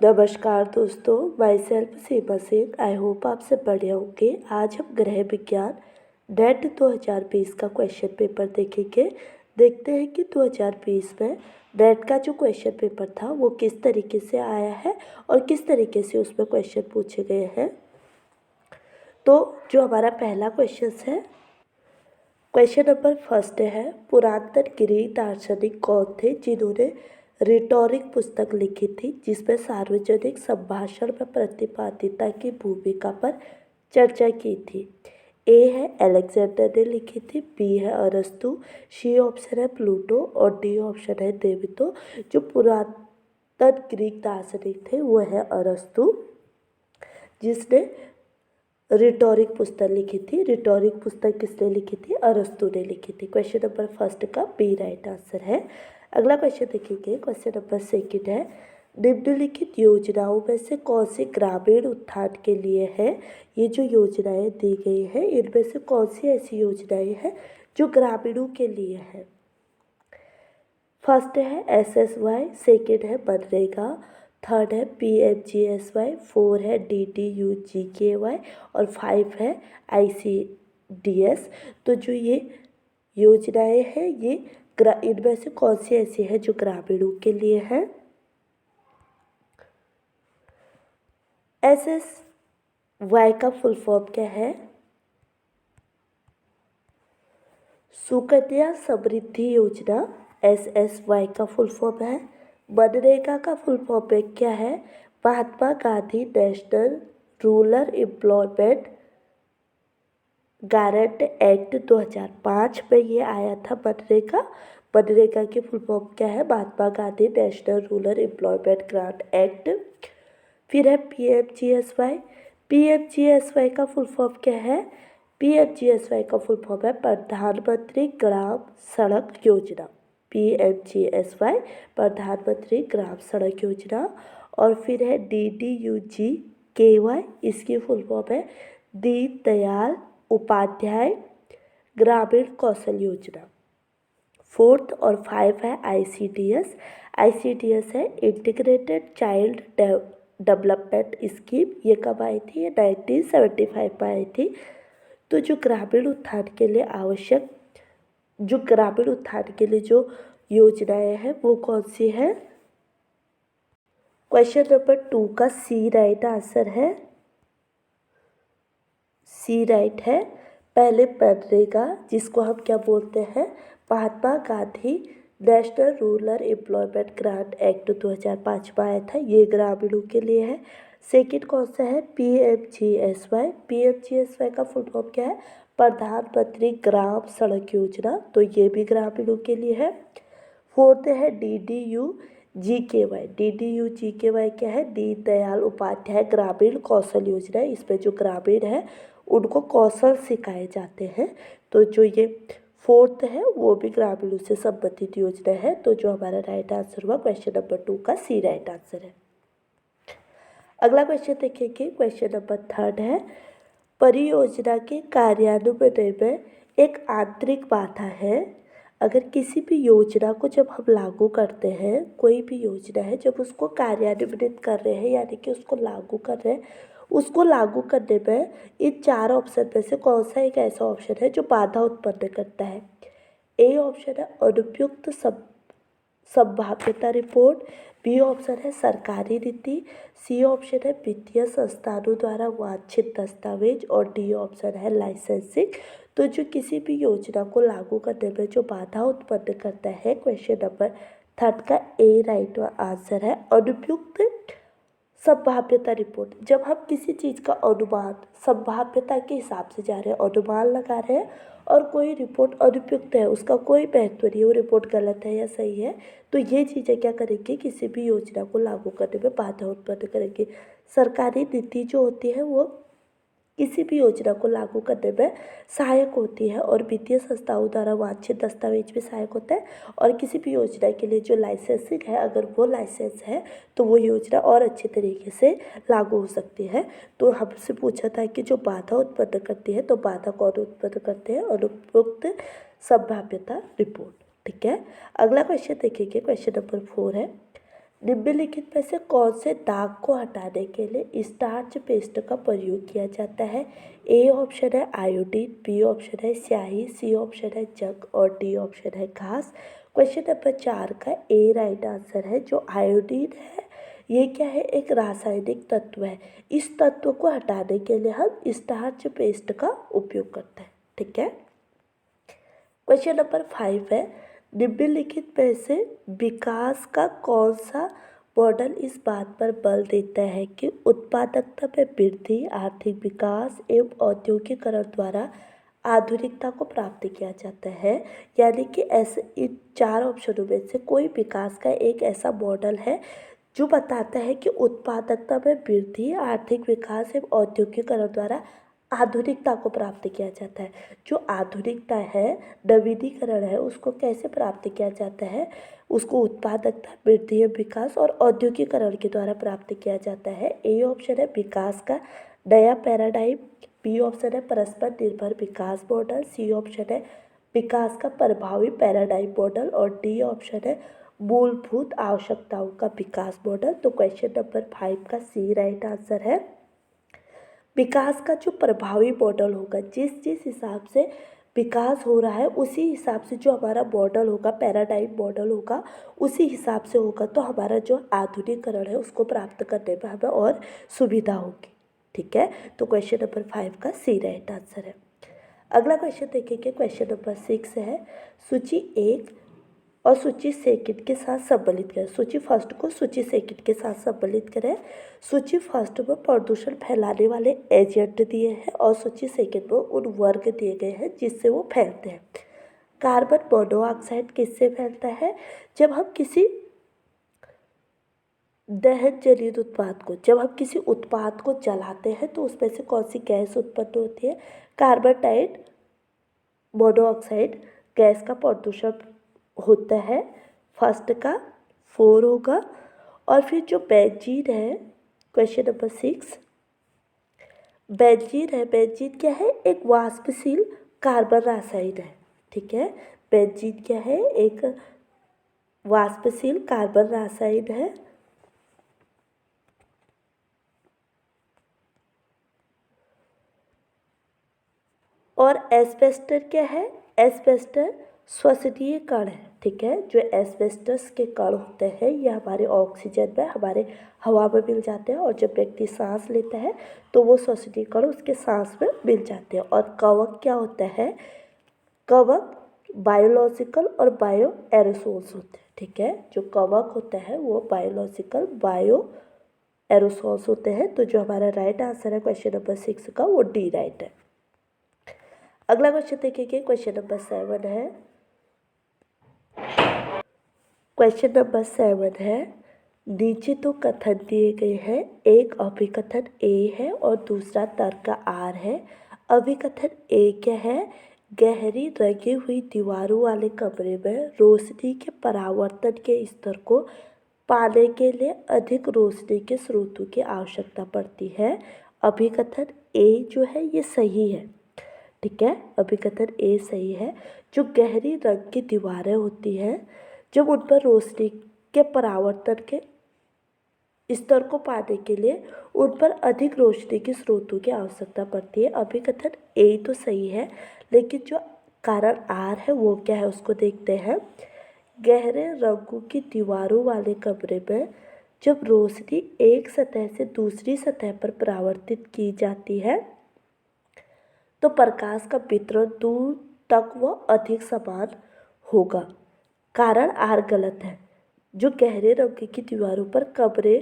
नमस्कार दोस्तों, my self Seema Singh. I hope आप सब बढ़िया होंगे। आज हम गृह विज्ञान नेट 2020 का क्वेश्चन पेपर देखेंगे। देखते हैं कि 2020 में नेट का जो क्वेश्चन पेपर था वो किस तरीके से आया है और किस तरीके से उसमें क्वेश्चन पूछे गए हैं। तो जो हमारा पहला क्वेश्चन है, क्वेश्चन नंबर फर्स्ट है, पुरातन ग्रीक दार्शनिक कौन थे जिन्होंने रिटोरिक पुस्तक लिखी थी जिसमें सार्वजनिक संभाषण में प्रतिपादिता की भूमिका पर चर्चा की थी। ए है अलेक्जेंडर ने लिखी थी, बी है अरस्तु, सी ऑप्शन है प्लूटो और डी ऑप्शन है देवतो। जो पुरातन ग्रीक दार्शनिक थे वो है अरस्तु, जिसने रिटोरिक पुस्तक लिखी थी। रिटोरिक पुस्तक किसने लिखी थी? अरस्तु ने लिखी थी। क्वेश्चन नंबर फर्स्ट का बी राइट आंसर है। अगला क्वेश्चन देखेंगे। क्वेश्चन नंबर सेकंड है, निम्नलिखित योजनाओं में से कौन सी ग्रामीण उत्थान के लिए है? ये जो योजनाएं दी गई हैं इनमें से कौन सी ऐसी योजनाएं हैं जो ग्रामीणों के लिए है? फर्स्ट है SSY, सेकेंड है मनरेगा, थर्ड है PMGSY, 4 है DDU-GKY और 5 है ICDS। तो जो ये योजनाएं हैं ये इनमें से कौन सी ऐसी है जो ग्रामीणों के लिए है? SSY का फुल फॉर्म क्या है? सुकन्या समृद्धि योजना SSY का फुल फॉर्म है। मनरेगा का फुल फॉर्म क्या है? Mahatma Gandhi national rural employment guarantee act 2005 में ये आया था मनरेगा। मनरेगा की फुल फॉर्म क्या है? Mahatma Gandhi national rural employment grant act. फिर है PMGSY। PMGSY का फुल फॉर्म क्या है? PMGSY का फुल फॉर्म है प्रधानमंत्री ग्राम सड़क योजना। PMGSY प्रधानमंत्री ग्राम सड़क योजना। और फिर है DDU-GKY, इसकी फुल फॉर्म है दीनदयाल उपाध्याय ग्रामीण कौशल योजना। फोर्थ और 5 है ICDS। ICDS है इंटीग्रेटेड चाइल्ड डेवलपमेंट स्कीम। ये कब आई थी? ये 1975 में आई थी। तो जो ग्रामीण उत्थान के लिए आवश्यक ग्रामीण उत्थान के लिए जो योजनाएं हैं वो कौन सी है? क्वेश्चन नंबर 2 का सी राइट आंसर है। सी राइट है। पहले मनरेगा, जिसको हम क्या बोलते हैं? Mahatma Gandhi national rural employment grant act 2005 में आया था, ये ग्रामीणों के लिए है। सेकंड कौन सा है? PMGSY। PMGSY का फुल फॉर्म क्या है? प्रधानमंत्री ग्राम सड़क योजना, तो ये भी ग्रामीणों के लिए है। फोर्थ है DDU-GKY। DDU-GKY क्या है? दीनदयाल उपाध्याय ग्रामीण कौशल योजना। इसमें जो ग्रामीण है उनको कौशल सिखाए जाते हैं। तो जो ये फोर्थ है वो भी ग्रामीणों से संबंधित योजना है। तो जो हमारा राइट आंसर हुआ क्वेश्चन नंबर 2 का सी राइट आंसर है। अगला क्वेश्चन देखेंगे। क्वेश्चन नंबर थर्ड है, परियोजना के कार्यान्वयन में एक आंतरिक बाधा है। अगर किसी भी योजना को जब हम लागू करते हैं, कोई भी योजना है जब उसको कार्यान्वित कर रहे हैं यानी कि उसको लागू कर रहे हैं, उसको लागू करने में इन 4 ऑप्शन में से कौन सा एक ऐसा ऑप्शन है जो बाधा उत्पन्न करता है? ए ऑप्शन है अनुपयुक्त संभाव्यता रिपोर्ट, बी ऑप्शन है सरकारी नीति, सी ऑप्शन है वित्तीय संस्थानों द्वारा वांछित दस्तावेज और डी ऑप्शन है लाइसेंसिंग। तो जो किसी भी योजना को लागू करने में जो बाधा उत्पन्न करता है, क्वेश्चन नंबर थर्ड का ए राइट आंसर है अनुपयुक्त संभाव्यता रिपोर्ट। जब हम किसी चीज़ का अनुमान संभाव्यता के हिसाब से जा रहे हैं, अनुमान लगा रहे हैं और कोई रिपोर्ट अनुपयुक्त है, उसका कोई महत्व नहीं है, वो रिपोर्ट गलत है या सही है, तो ये चीज़ें क्या करेंगी? किसी भी योजना को लागू करने में बाधा उत्पन्न करेंगी। सरकारी नीति जो होती है वो किसी भी योजना को लागू करने में सहायक होती है और वित्तीय संस्थाओं द्वारा वांछित दस्तावेज भी सहायक होता है। और किसी भी योजना के लिए जो लाइसेंसिंग है, अगर वो लाइसेंस है तो वो योजना और अच्छे तरीके से लागू हो सकती है। तो हमसे पूछा था कि जो बाधा उत्पन्न करती है, तो बाधा कौन उत्पन्न करते हैं? अनुपयुक्त संभाव्यता रिपोर्ट। ठीक है। अगला क्वेश्चन देखेंगे। क्वेश्चन नंबर 4 है, निम्नलिखित में से कौन से दाग को हटाने के लिए स्टार्च पेस्ट का प्रयोग किया जाता है? ए ऑप्शन है आयोडीन, बी ऑप्शन है स्याही, सी ऑप्शन है जंग और डी ऑप्शन है घास। क्वेश्चन नंबर 4 का ए राइट आंसर है। जो आयोडीन है ये क्या है? एक रासायनिक तत्व है। इस तत्व को हटाने के लिए हम स्टार्च पेस्ट का उपयोग करते हैं। ठीक है। क्वेश्चन नंबर 5 है, निम्नलिखित में से विकास का कौन सा मॉडल इस बात पर बल देता है कि उत्पादकता में वृद्धि, आर्थिक विकास एवं औद्योगिकरण द्वारा आधुनिकता को प्राप्त किया जाता है? यानी कि ऐसे इन 4 ऑप्शनों में से कोई विकास का एक ऐसा मॉडल है जो बताता है कि उत्पादकता में वृद्धि, आर्थिक विकास एवं औद्योगिकरण द्वारा आधुनिकता को प्राप्त किया जाता है। जो आधुनिकता है, नवीनीकरण है, उसको कैसे प्राप्त किया जाता है? उसको उत्पादकता, वृद्धि एवं विकास और औद्योगिकरण के द्वारा प्राप्त किया जाता है। ए ऑप्शन है विकास का नया पैराडाइम, बी ऑप्शन है परस्पर निर्भर विकास मॉडल, सी ऑप्शन है विकास का प्रभावी पैराडाइम मॉडल और डी ऑप्शन है मूलभूत आवश्यकताओं का विकास मॉडल। तो क्वेश्चन नंबर 5 का सी राइट आंसर है। विकास का जो प्रभावी मॉडल होगा, जिस जिस हिसाब से विकास हो रहा है उसी हिसाब से जो हमारा मॉडल होगा, पैराडाइम मॉडल होगा, उसी हिसाब से होगा तो हमारा जो आधुनिकीकरण है उसको प्राप्त करने में हमें और सुविधा होगी। ठीक है। तो क्वेश्चन नंबर 5 का सी राइट आंसर है। अगला क्वेश्चन देखेंगे। क्वेश्चन नंबर 6 है, सूची 1 और सूची सेकंड के साथ सम्मिलित करें। सूची फर्स्ट को सूची सेकंड के साथ सम्मिलित करें। सूची फर्स्ट में प्रदूषण फैलाने वाले एजेंट दिए हैं और सूची सेकंड में उन वर्ग दिए गए हैं जिससे वो फैलते हैं। कार्बन मोनोऑक्साइड किससे फैलता है? जब हम किसी दहन जनित उत्पाद को, जब हम किसी उत्पाद को जलाते हैं तो उसमें से कौन सी गैस उत्पन्न होती है? कार्बन डाई मोनोऑक्साइड गैस का प्रदूषण होता है। फर्स्ट का 4 होगा। और फिर जो बेंजीन है, क्वेश्चन नंबर 6, बेंजीन है। बेंजीन क्या है? एक वाष्पशील कार्बन रासायनिक है। ठीक है। बेंजीन क्या है? एक वाष्पशील कार्बन रासायनिक है। और एस्बेस्टर क्या है? एस्बेस्टर श्वसनीय कण है। ठीक है। जो एस्बेस्टस के कण होते हैं ये हमारे ऑक्सीजन में, हमारे हवा में मिल जाते हैं और जब व्यक्ति सांस लेता है तो वो श्वसनीय कण उसके सांस में मिल जाते हैं। और कवक क्या होता है? कवक बायोलॉजिकल और बायो एरोसोल्स होते हैं। ठीक है। जो कवक होता है वो बायोलॉजिकल, बायो एरोसोल्स होते हैं। तो जो हमारा राइट आंसर है क्वेश्चन नंबर 6 का वो डी राइट है। अगला क्वेश्चन देखेंगे। क्वेश्चन नंबर 7 है। क्वेश्चन नंबर 7 है, नीचे तो कथन दिए गए हैं, एक अभिकथन ए है और दूसरा तर्क आर है। अभिकथन ए क्या है? गहरी रंगी हुई दीवारों वाले कमरे में रोशनी के परावर्तन के स्तर को पाने के लिए अधिक रोशनी के स्रोतों की आवश्यकता पड़ती है। अभिकथन ए जो है ये सही है। ठीक है। अभिकथन ए सही है। जो गहरी रंग की दीवारें होती हैं, जब उन पर रोशनी के परावर्तन के स्तर को पाने के लिए उन पर अधिक रोशनी के स्रोतों की आवश्यकता पड़ती है। अभिकथन ए तो सही है, लेकिन जो कारण आर है वो क्या है उसको देखते हैं। गहरे रंगों की दीवारों वाले कमरे में जब रोशनी एक सतह से दूसरी सतह पर परावर्तित की जाती है तो प्रकाश का वितरण दूर तक व अधिक समान होगा। कारण आर गलत है। जो गहरे रंग की दीवारों पर कमरे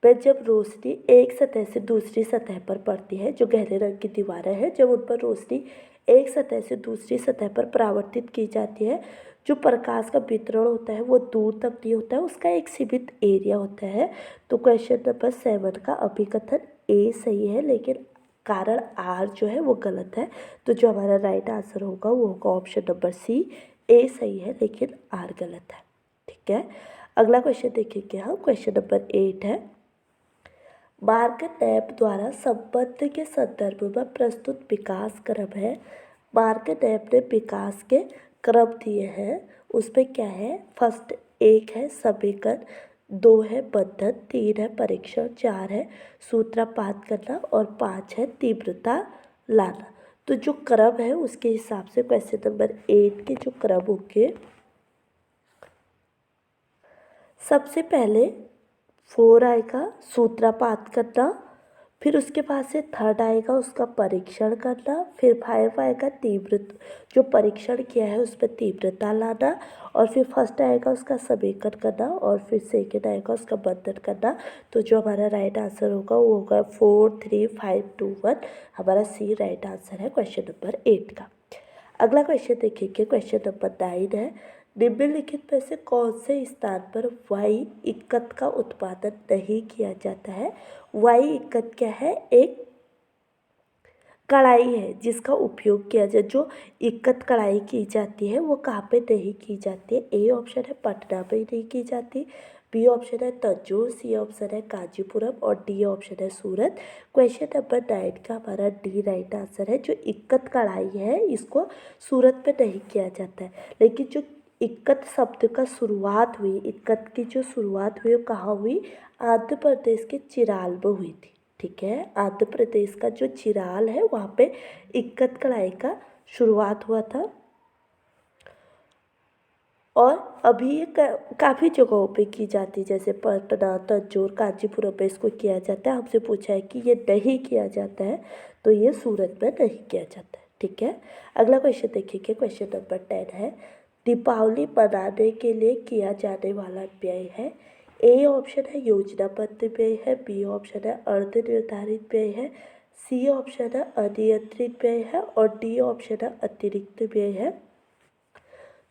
में जब रोशनी एक सतह से दूसरी सतह पर पड़ती है, जो गहरे रंग की दीवारें हैं जब उन पर रोशनी एक सतह से दूसरी सतह पर परावर्तित की जाती है, जो प्रकाश का वितरण होता है वो दूर तक नहीं होता है, उसका एक सीमित एरिया होता है। तो क्वेश्चन नंबर 7 का अभिकथन ए सही है, लेकिन कारण आर जो है वो गलत है। तो जो हमारा राइट आंसर होगा वो होगा ऑप्शन नंबर सी, ए सही है लेकिन आर गलत है। ठीक है। अगला क्वेश्चन देखेंगे हम। क्वेश्चन नंबर 8 है, मार्क नैप द्वारा संबंध के संदर्भ में प्रस्तुत विकास क्रम है। मार्क नैप ने विकास के क्रम दिए हैं, उसमें क्या है? फर्स्ट एक है समीकरण, 2 है बंधन, 3 है परीक्षण, 4 है सूत्रपात करना और 5 है तीव्रता लाना। तो जो क्रम है उसके हिसाब से क्वेश्चन नंबर 8 के जो क्रम होंगे, सबसे पहले 4 आएगा सूत्रपात करना, फिर उसके बाद से 3rd आएगा उसका परीक्षण करना, फिर 5 आएगा जो परीक्षण किया है उस पर तीव्रता लाना, और फिर 1st आएगा उसका समेकन करना, और फिर 2nd आएगा उसका बंधन करना। तो जो हमारा राइट आंसर होगा वो होगा 4 3 5 2 1। हमारा सी राइट आंसर है क्वेश्चन नंबर 8 का। अगला क्वेश्चन देखेंगे, क्वेश्चन नंबर 9 है, निम्नलिखित में से कौन से स्थान पर वाई इक्कत का उत्पादन नहीं किया जाता है। वाई इक्कत क्या है, एक कढ़ाई है जिसका उपयोग किया जाए। जो इक्कत कढ़ाई की जाती है वो कहाँ पे नहीं की जाती है। ए ऑप्शन है पटना में नहीं की जाती, बी ऑप्शन है तंजौर, सी ऑप्शन है कांचीपुरम और डी ऑप्शन है सूरत। क्वेश्चन नंबर 9 का हमारा डी राइट आंसर है। जो इक्कत कढ़ाई है इसको सूरत पे नहीं किया जाता है, लेकिन जो इक्कत शब्द का शुरुआत हुई, इक्कत की जो शुरुआत हुई वो कहाँ हुई, आंध्र प्रदेश के चिराल में हुई थी। ठीक है, आंध्र प्रदेश का जो चिराल है वहाँ पे इक्कत कढ़ाई का शुरुआत हुआ था, और अभी ये काफ़ी जगहों पे की जाती है, जैसे पटना, तंजौर, कांचीपुरम पे इसको किया जाता है। हमसे पूछा है कि ये नहीं किया जाता है, तो ये सूरत में नहीं किया जाता है। ठीक है, अगला क्वेश्चन देखिए, क्वेश्चन नंबर 10 है, दीपावली मनाने के लिए किया जाने वाला व्यय है। ए ऑप्शन है योजनाबद्ध व्यय है, बी ऑप्शन है अर्ध निर्धारित व्यय है, सी ऑप्शन है अनियंत्रित व्यय है और डी ऑप्शन है अतिरिक्त व्यय है।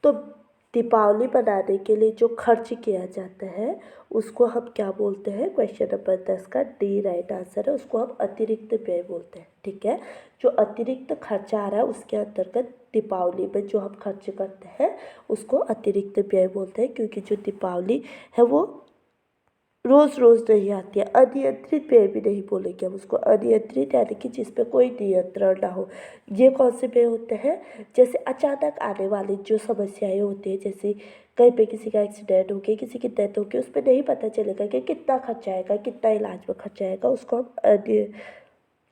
तो दीपावली मनाने के लिए जो खर्च किया जाता है उसको हम क्या बोलते हैं, क्वेश्चन नंबर 10 का डी राइट आंसर है, उसको हम अतिरिक्त व्यय बोलते हैं। ठीक है, जो अतिरिक्त खर्चा आ रहा है उसके अंतर्गत दीपावली में जो हम खर्च करते हैं उसको अतिरिक्त व्यय बोलते हैं, क्योंकि जो दीपावली है वो रोज़ रोज़ नहीं आती है। अनियंत्रित व्यय भी नहीं बोलेंगे हम उसको, अनियंत्रित यानी कि जिस पे कोई नियंत्रण ना हो। ये कौन से व्यय होते हैं, जैसे अचानक आने वाली जो समस्याएं होती है, जैसे कहीं पे किसी का एक्सीडेंट हो गया, किसी की डेथ हो गई, उस पर नहीं पता चलेगा कि कितना खर्चा आएगा, कितना इलाज में खर्चा आएगा, उसको हम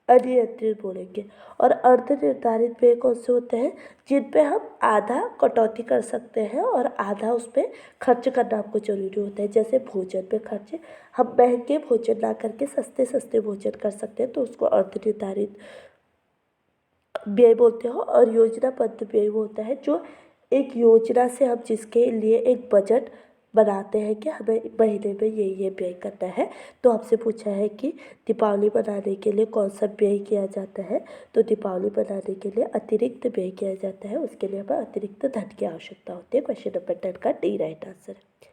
अनियंत्रित बोलेंगे। और अर्ध निर्धारित व्यय कौन से होते हैं, जिन पे हम आधा कटौती कर सकते हैं और आधा उस पर खर्च करना हमको जरूरी होता है। जैसे भोजन पे खर्च, हम महंगे भोजन ना करके सस्ते सस्ते भोजन कर सकते हैं, तो उसको अर्ध निर्धारित व्यय बोलते हो। और योजनाबद्ध व्यय होता है जो एक योजना से हम जिसके लिए एक बजट बनाते हैं कि हमें महीने में ये व्यय करना है। तो आपसे पूछा है कि दीपावली मनाने के लिए कौन सा व्यय किया जाता है, तो दीपावली मनाने के लिए अतिरिक्त व्यय किया जाता है, उसके लिए हमें अतिरिक्त धन की आवश्यकता होती है। क्वेश्चन नंबर 10 का डी राइट आंसर है।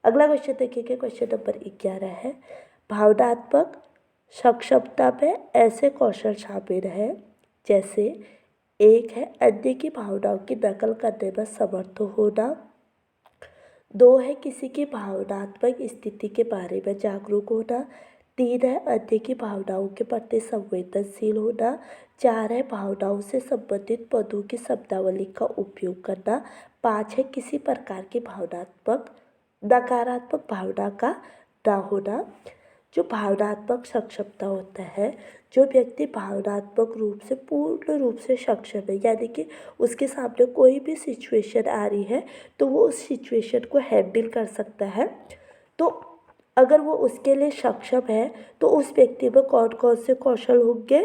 अगला क्वेश्चन देखिए, क्वेश्चन नंबर 11 है, भावनात्मक सक्षमता में ऐसे कौशल शामिल हैं जैसे, एक है अन्य की भावनाओं की नकल करने में समर्थ होना, 2 है किसी की भावनात्मक स्थिति के बारे में जागरूक होना, 3 है अन्य की भावनाओं के प्रति संवेदनशील होना, 4 है भावनाओं से संबंधित पदों की शब्दावली का उपयोग करना, 5 है किसी प्रकार की भावनात्मक नकारात्मक भावना का ना होना। जो भावनात्मक सक्षमता होता है, जो व्यक्ति भावनात्मक रूप से पूर्ण रूप से सक्षम है, यानी कि उसके सामने कोई भी सिचुएशन आ रही है तो वो उस सिचुएशन को हैंडल कर सकता है। तो अगर वो उसके लिए सक्षम है तो उस व्यक्ति में कौन कौन से कौशल होंगे,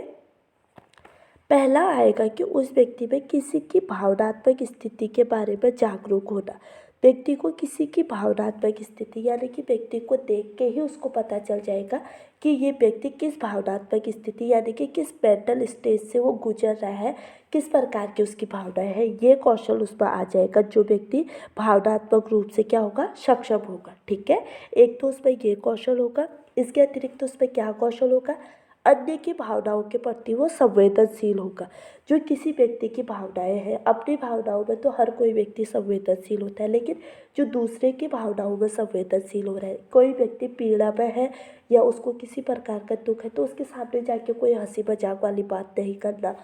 पहला आएगा कि उस व्यक्ति में किसी की भावनात्मक स्थिति के बारे में जागरूक होना। व्यक्ति को किसी की भावनात्मक स्थिति यानी कि व्यक्ति को देख के ही उसको पता चल जाएगा कि ये व्यक्ति किस भावनात्मक स्थिति यानी कि किस मेंटल स्टेज से वो गुजर रहा है, किस प्रकार की उसकी भावनाएं हैं, ये कौशल उस पर आ जाएगा। जो व्यक्ति भावनात्मक रूप से क्या होगा, सक्षम होगा। ठीक है, एक तो उसमें ये कौशल होगा। इसके अतिरिक्त उसमें क्या कौशल होगा, अन्य की भावनाओं के प्रति वो संवेदनशील होगा। जो किसी व्यक्ति की भावनाएं हैं, अपनी भावनाओं में तो हर कोई व्यक्ति संवेदनशील होता है, लेकिन जो दूसरे की भावनाओं में संवेदनशील हो रहा है, कोई व्यक्ति पीड़ा में है या उसको किसी प्रकार का दुख है तो उसके सामने जाके कोई हंसी मजाक वाली बात नहीं करना।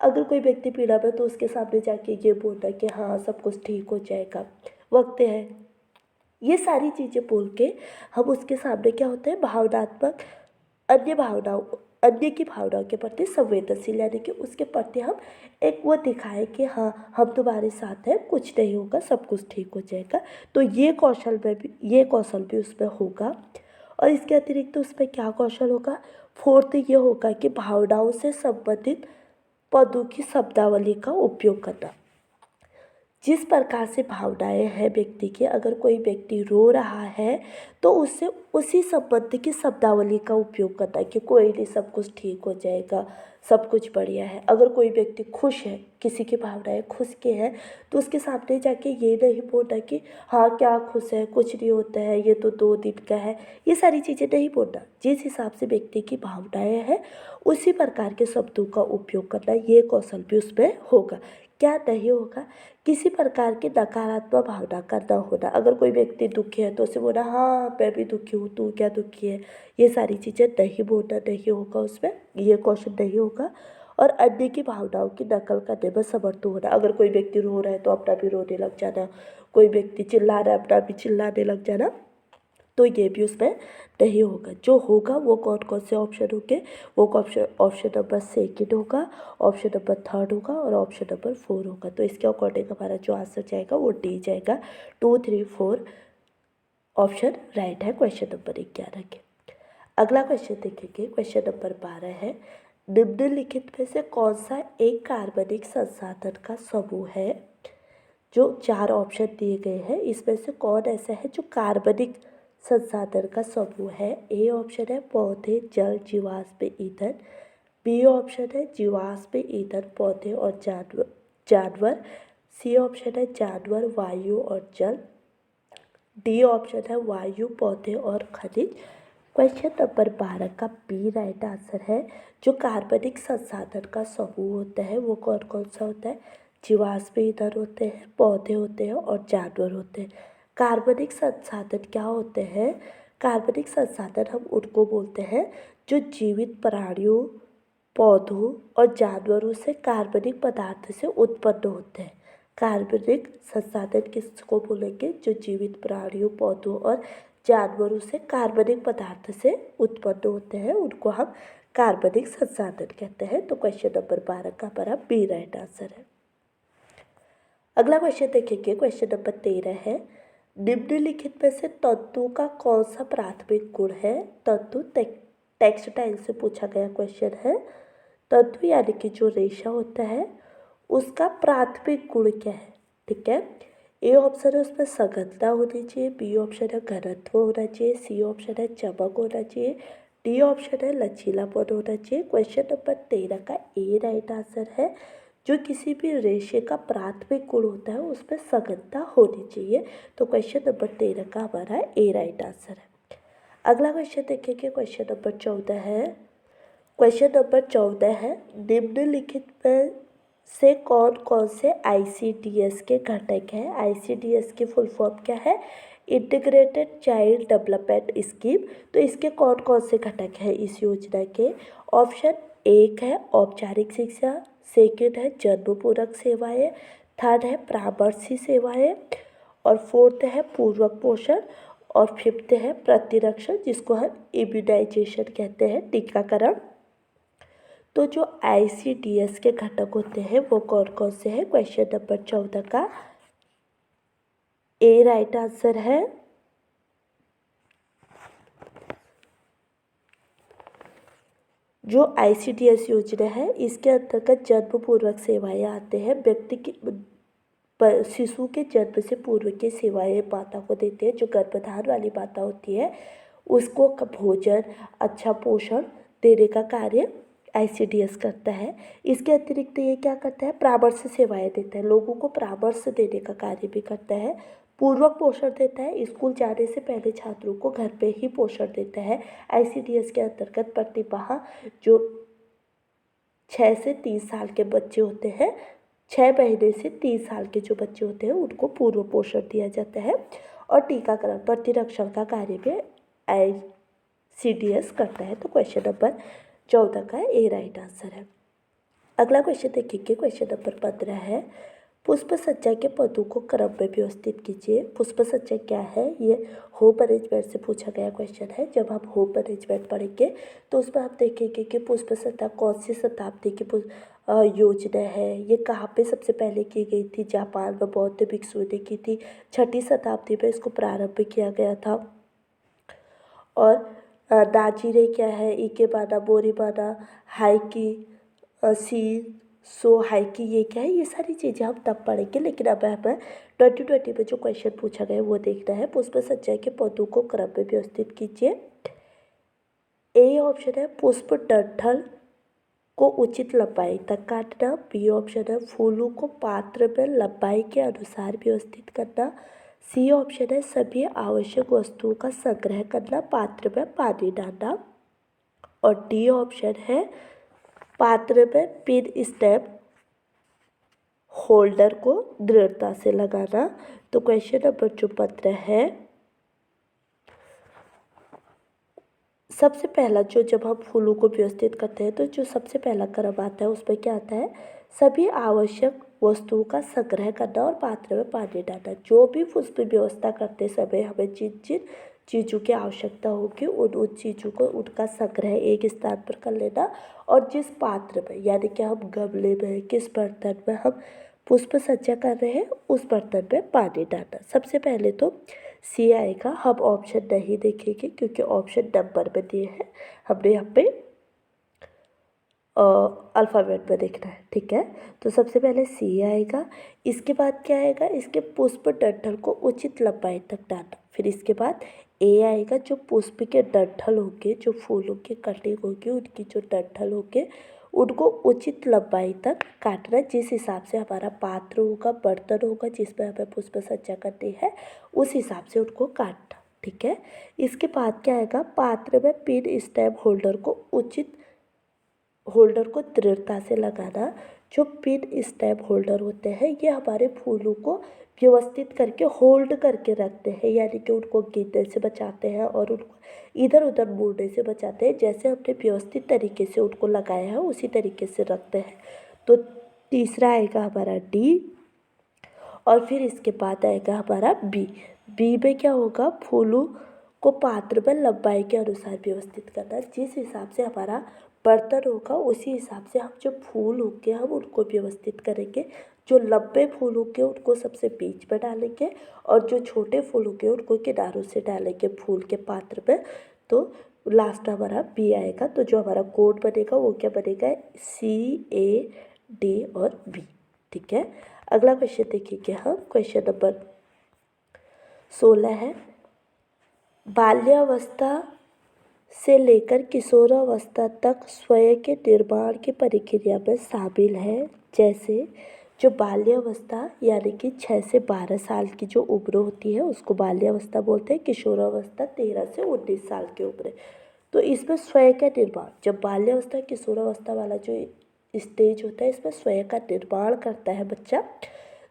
अगर कोई व्यक्ति पीड़ा में तो उसके सामने जाके ये बोलना कि हाँ सब कुछ ठीक हो जाएगा, वक्त है, ये सारी चीज़ें बोल के हम उसके सामने क्या होते हैं, भावनात्मक अन्य की भावनाओं के प्रति संवेदनशील, यानी कि उसके प्रति हम एक वो दिखाएं कि हाँ हम तुम्हारे साथ हैं, कुछ नहीं होगा, सब कुछ ठीक हो जाएगा। तो ये कौशल भी उसमें होगा। और इसके अतिरिक्त उसमें क्या कौशल होगा, फोर्थ ये होगा कि भावनाओं से संबंधित पदों की शब्दावली का उपयोग करना। जिस प्रकार से भावनाएं हैं व्यक्ति की, अगर कोई व्यक्ति रो रहा है तो उससे उसी संबंध की शब्दावली का उपयोग करता है कि कोई नहीं, सब कुछ ठीक हो जाएगा, सब कुछ बढ़िया है। अगर कोई व्यक्ति खुश है, किसी की भावनाएं खुश की है, तो उसके सामने जाके ये नहीं बोलना कि हाँ क्या खुश है, कुछ नहीं होता है, ये तो 2 दिन का है, ये सारी चीज़ें नहीं बोलना। जिस हिसाब से व्यक्ति की भावनाएं हैं उसी प्रकार के शब्दों का उपयोग करना, ये कौशल भी उसमें होगा। क्या नहीं होगा, किसी प्रकार की नकारात्मक भावना का न होना। अगर कोई व्यक्ति दुखी है तो उसे बोला हाँ मैं भी दुखी हूँ, तू क्या दुखी है, ये सारी चीज़ें नहीं बोलना, नहीं होगा उसमें, ये क्वेश्चन नहीं होगा। और अन्य की भावनाओं की नकल करने में समर्थ होना। अगर कोई व्यक्ति रो रहा है तो अपना भी रोने लग जाना, कोई व्यक्ति चिल्ला रहा है अपना भी चिल्लाने लग जाना, तो ये भी उसमें नहीं होगा। जो होगा वो कौन कौन से ऑप्शन होंगे, वो ऑप्शन नंबर सेकंड होगा, ऑप्शन नंबर थर्ड होगा और ऑप्शन नंबर 4 होगा। तो इसके अकॉर्डिंग हमारा जो आंसर जाएगा वो डी जाएगा। 2, 3, 4 ऑप्शन राइट है क्वेश्चन नंबर 11 के। अगला क्वेश्चन देखेंगे, क्वेश्चन नंबर 12 है, निम्नलिखित में से कौन सा एक कार्बनिक संसाधन का समूह है। जो 4 ऑप्शन दिए गए हैं इसमें से कौन ऐसा है जो कार्बनिक संसाधन का समूह है। ए ऑप्शन है पौधे, जल, जीवाश्म ईंधन। बी ऑप्शन है जीवाश्म ईंधन, पौधे और जानवर। सी ऑप्शन है जानवर, वायु और जल। डी ऑप्शन है वायु, पौधे और खनिज। क्वेश्चन नंबर 12 का बी राइट आंसर है। जो कार्बनिक संसाधन का समूह होता है वो कौन कौन सा होता है, जीवाश्म ईंधन होते हैं, पौधे होते हैं और जानवर होते हैं। कार्बनिक संसाधन क्या होते हैं, कार्बनिक संसाधन हम उनको बोलते हैं जो जीवित प्राणियों, पौधों और जानवरों से कार्बनिक पदार्थ से उत्पन्न होते हैं। कार्बनिक संसाधन किसको बोलेंगे, जो जीवित प्राणियों, पौधों और जानवरों से कार्बनिक पदार्थ से उत्पन्न होते हैं, उनको हम कार्बनिक संसाधन कहते हैं। तो क्वेश्चन नंबर 12 का हमारा बी राइट आंसर है। अगला क्वेश्चन देखेंगे, क्वेश्चन नंबर 13 है, निम्नलिखित में से तंतु का कौन सा प्राथमिक गुण है। तंतु टेक्सटाइल से पूछा गया क्वेश्चन है। तंतु यानी कि जो रेशा होता है उसका प्राथमिक गुण क्या है, ठीक है। ए ऑप्शन है उसमें सघनता होनी चाहिए, बी ऑप्शन है घनत्व होना चाहिए, सी ऑप्शन है चमक होना चाहिए, डी ऑप्शन है लचीलापन होना चाहिए। क्वेश्चन नंबर 13 का ए राइट आंसर है। जो किसी भी रेशे का प्राथमिक गुण होता है उसमें सघनता होनी चाहिए। तो क्वेश्चन नंबर 13 का हमारा ए राइट आंसर है। अगला क्वेश्चन देखेंगे, क्वेश्चन नंबर 14 है। क्वेश्चन नंबर 14 है, निम्नलिखित में से कौन कौन से ICDS के घटक हैं। ICDS की फुल फॉर्म क्या है, इंटीग्रेटेड चाइल्ड डेवलपमेंट स्कीम। तो इसके कौन कौन से घटक हैं इस योजना के। ऑप्शन 1 है औपचारिक शिक्षा, सेकंड है जन्म पूरक सेवाएं, थर्ड है परामर्शी सेवाएं और फोर्थ है पूर्वक पोषण और फिफ्थ है प्रतिरक्षण, जिसको हम इम्यूनाइजेशन कहते हैं, टीकाकरण। तो जो ICDS के घटक होते हैं वो कौन कौन से हैं। क्वेश्चन नंबर 14 का ए राइट आंसर है। जो ICDS योजना है इसके अंतर्गत जन्म पूर्वक सेवाएं आते हैं। व्यक्ति की शिशु के जन्म से पूर्व की सेवाएं माता को देते हैं। जो गर्भधारण वाली माता होती है उसको भोजन, अच्छा पोषण देने का कार्य ICDS करता है। इसके अतिरिक्त ये क्या करता है, परामर्श सेवाएं देता है, लोगों को परामर्श देने का कार्य भी करता है। पूर्वक पोषण देता है, स्कूल जाने से पहले छात्रों को घर पे ही पोषण देता है। ICDS के अंतर्गत प्रति माह जो 6 से 30 साल के बच्चे होते हैं, 6 महीने से 30 साल के जो बच्चे होते हैं उनको पूर्व पोषण दिया जाता है। और टीकाकरण, प्रतिरक्षण का कार्य भी ICDS करता है। तो क्वेश्चन नंबर 14 का ए राइट आंसर है। अगला क्वेश्चन देखेंगे, क्वेश्चन नंबर 15 है, पुष्प सज्जा के पदों को क्रम में व्यवस्थित कीजिए। पुष्प सज्जा क्या है? ये होम मैनेजमेंट से पूछा गया क्वेश्चन है। जब हम होम मैनेजमेंट पढ़ेंगे तो उसमें हम देखेंगे कि पुष्प सज्जा कौन सी शताब्दी की योजना है, ये कहाँ पे सबसे पहले की गई थी। जापान में बौद्ध भिक्षुओं ने की थी। 6वीं शताब्दी में इसको प्रारंभ किया गया था। और नाजीरे क्या है? इकेबाना, मोरीबाना, हाइकी, सी सो हाइकी, ये क्या है? ये सारी चीज़ें हम तब पढ़ेंगे, लेकिन अब हमें 2020 में जो क्वेश्चन पूछा गया है वो देखना है। पुष्प सज्जा के पौधों को क्रम में व्यवस्थित कीजिए। ए ऑप्शन है पुष्प डंठल को उचित लंबाई तक काटना। बी ऑप्शन है फूलों को पात्र में लंबाई के अनुसार व्यवस्थित करना। सी ऑप्शन है सभी आवश्यक वस्तुओं का संग्रह करना, पात्र में पानी डालना। और डी ऑप्शन है पात्र में पिन स्टेप होल्डर को दृढ़ता से लगाना। तो क्वेश्चन नंबर जो 15 है, सबसे पहला जब हम फूलों को व्यवस्थित करते हैं तो जो सबसे पहला क्रम आता है उसमें क्या आता है? सभी आवश्यक वस्तुओं का संग्रह करना और पात्र में पानी डालना। जो भी पुष्प व्यवस्था करते समय हमें जिन जिन चीज़ों की आवश्यकता होगी उन चीज़ों को उनका संग्रह एक स्थान पर कर लेना, और जिस पात्र में, यानी कि हम गमले में, किस बर्तन में हम पुष्प सज्जा कर रहे हैं उस बर्तन में पानी डालना। सबसे पहले तो सी आएगा। हम ऑप्शन नहीं देखेंगे क्योंकि ऑप्शन नंबर में दिए हैं, हमने यहाँ पे अल्फ़ाबेट में देखना है, ठीक है। तो सबसे पहले सी आएगा। इसके बाद क्या आएगा? इसके पुष्प डंठल को उचित लंबाई तक डालना। फिर इसके बाद ए आएगा। जो पुष्प के डंठल होंगे, जो फूलों की कटिंग होगी, उनकी जो डंठल होंगे उनको उचित लंबाई तक काटना, जिस हिसाब से हमारा पात्र होगा, बर्तन होगा जिसमें हमें पुष्प सज्जा करनी है, उस हिसाब से उनको काटना, ठीक है। इसके बाद क्या आएगा? पात्र में पिन स्टेम होल्डर को दृढ़ता से लगाना। जो पिन स्टेम होल्डर होते हैं ये हमारे फूलों को व्यवस्थित करके होल्ड करके रखते हैं, यानी कि उनको गिरने से बचाते हैं और उनको इधर उधर मुड़ने से बचाते हैं। जैसे हमने व्यवस्थित तरीके से उनको लगाया है उसी तरीके से रखते हैं। तो तीसरा आएगा हमारा डी, और फिर इसके बाद आएगा हमारा बी। बी में क्या होगा? फूलों को पात्र में लंबाई के अनुसार व्यवस्थित करना। जिस हिसाब से हमारा बर्तन होगा उसी हिसाब से हम जो फूल होंगे हम उनको व्यवस्थित करेंगे। जो लंबे फूल होंगे उनको सबसे बीच में डालेंगे और जो छोटे फूल होंगे उनको किनारों से डालेंगे फूल के पात्र में। तो लास्ट हमारा बी आएगा। तो जो हमारा कोड बनेगा वो क्या बनेगा? सी, ए, डी और बी, ठीक है। अगला क्वेश्चन देखिए हम, क्वेश्चन नंबर 16 है। बाल्यावस्था से लेकर किशोरावस्था तक स्वयं के निर्माण की प्रक्रिया में शामिल है। जैसे जो बाल्यावस्था यानी कि 6 से 12 साल की जो उम्र होती है उसको बाल्यावस्था बोलते हैं। किशोरावस्था 13 से 19 साल की उम्र। तो इसमें स्वयं का निर्माण, जब बाल्यावस्था किशोरावस्था वाला जो स्टेज होता है इसमें स्वयं का निर्माण करता है बच्चा।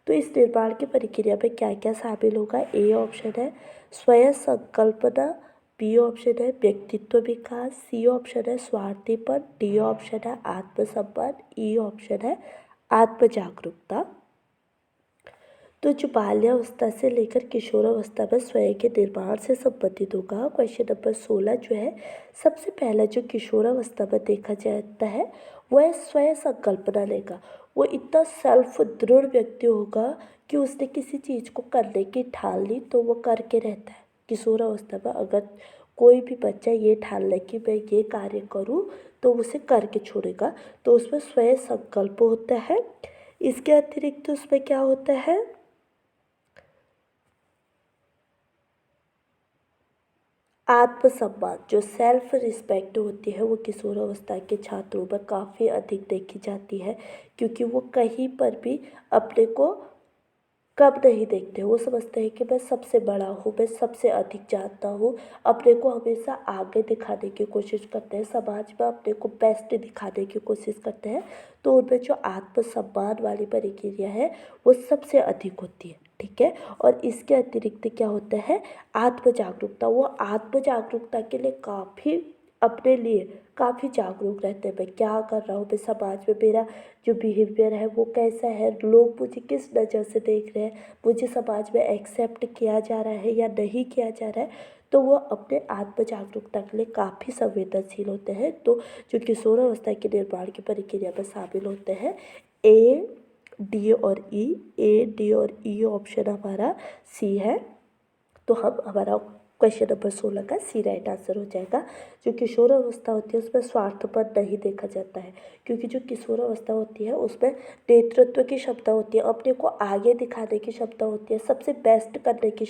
तो इस निर्माण की प्रक्रिया में क्या क्या शामिल होगा? ए ऑप्शन है स्वयं संकल्पना, बी ऑप्शन है व्यक्तित्व विकास, सी ऑप्शन है स्वार्थीपन, डी ऑप्शन है आत्मसम्मान, ई ऑप्शन है आत्म जागरूकता। तो जो बाल्यावस्था से लेकर किशोरावस्था में स्वयं के निर्माण से संबंधित होगा। क्वेश्चन नंबर 16 जो है, सबसे पहला जो किशोरावस्था में देखा जाता है वह स्वयं संकल्पना लेगा। वो इतना सेल्फ दृढ़ व्यक्ति होगा कि उसने किसी चीज़ को करने की ठान ली तो वो करके रहता है। किशोरावस्था में अगर कोई भी बच्चा ये ठान ले कि मैं ये कार्य करूँ तो उसे करके छोड़ेगा, तो उसमें स्वयं संकल्प होता है। इसके अतिरिक्त उसमें क्या होता है? आत्मसम्मान, जो सेल्फ रिस्पेक्ट होती है वो किशोरावस्था के छात्रों में काफ़ी अधिक देखी जाती है, क्योंकि वो कहीं पर भी अपने को कम नहीं देखते। वो समझते हैं कि मैं सबसे बड़ा हूँ, मैं सबसे अधिक जानता हूँ। अपने को हमेशा आगे दिखाने की कोशिश करते हैं, समाज में अपने को बेस्ट दिखाने की कोशिश करते हैं। तो उनमें जो आत्मसम्मान वाली प्रक्रिया है वो सबसे अधिक होती है, ठीक है। और इसके अतिरिक्त क्या होता है? आत्म जागरूकता। वो आत्म जागरूकता के लिए काफ़ी अपने लिए काफ़ी जागरूक रहते हैं। मैं क्या कर रहा हूँ, मैं समाज में मेरा जो बिहेवियर है वो कैसा है, लोग मुझे किस नज़र से देख रहे हैं, मुझे समाज में एक्सेप्ट किया जा रहा है या नहीं किया जा रहा है। तो वो अपने आत्म जागरूकता के लिए काफ़ी संवेदनशील होते हैं। तो जो किशोरावस्था के निर्माण की प्रक्रिया में शामिल होते हैं ए, डी और ई। ए, डी और ई ऑप्शन हमारा सी है। तो हम हमारा क्वेश्चन नंबर 16 का सी राइट आंसर हो जाएगा। जो किशोरावस्था होती है उसमें स्वार्थपन नहीं देखा जाता है, क्योंकि जो किशोरावस्था होती है उसमें नेतृत्व की क्षमता होती है, अपने को आगे दिखाने की क्षमता होती है, सबसे बेस्ट करने की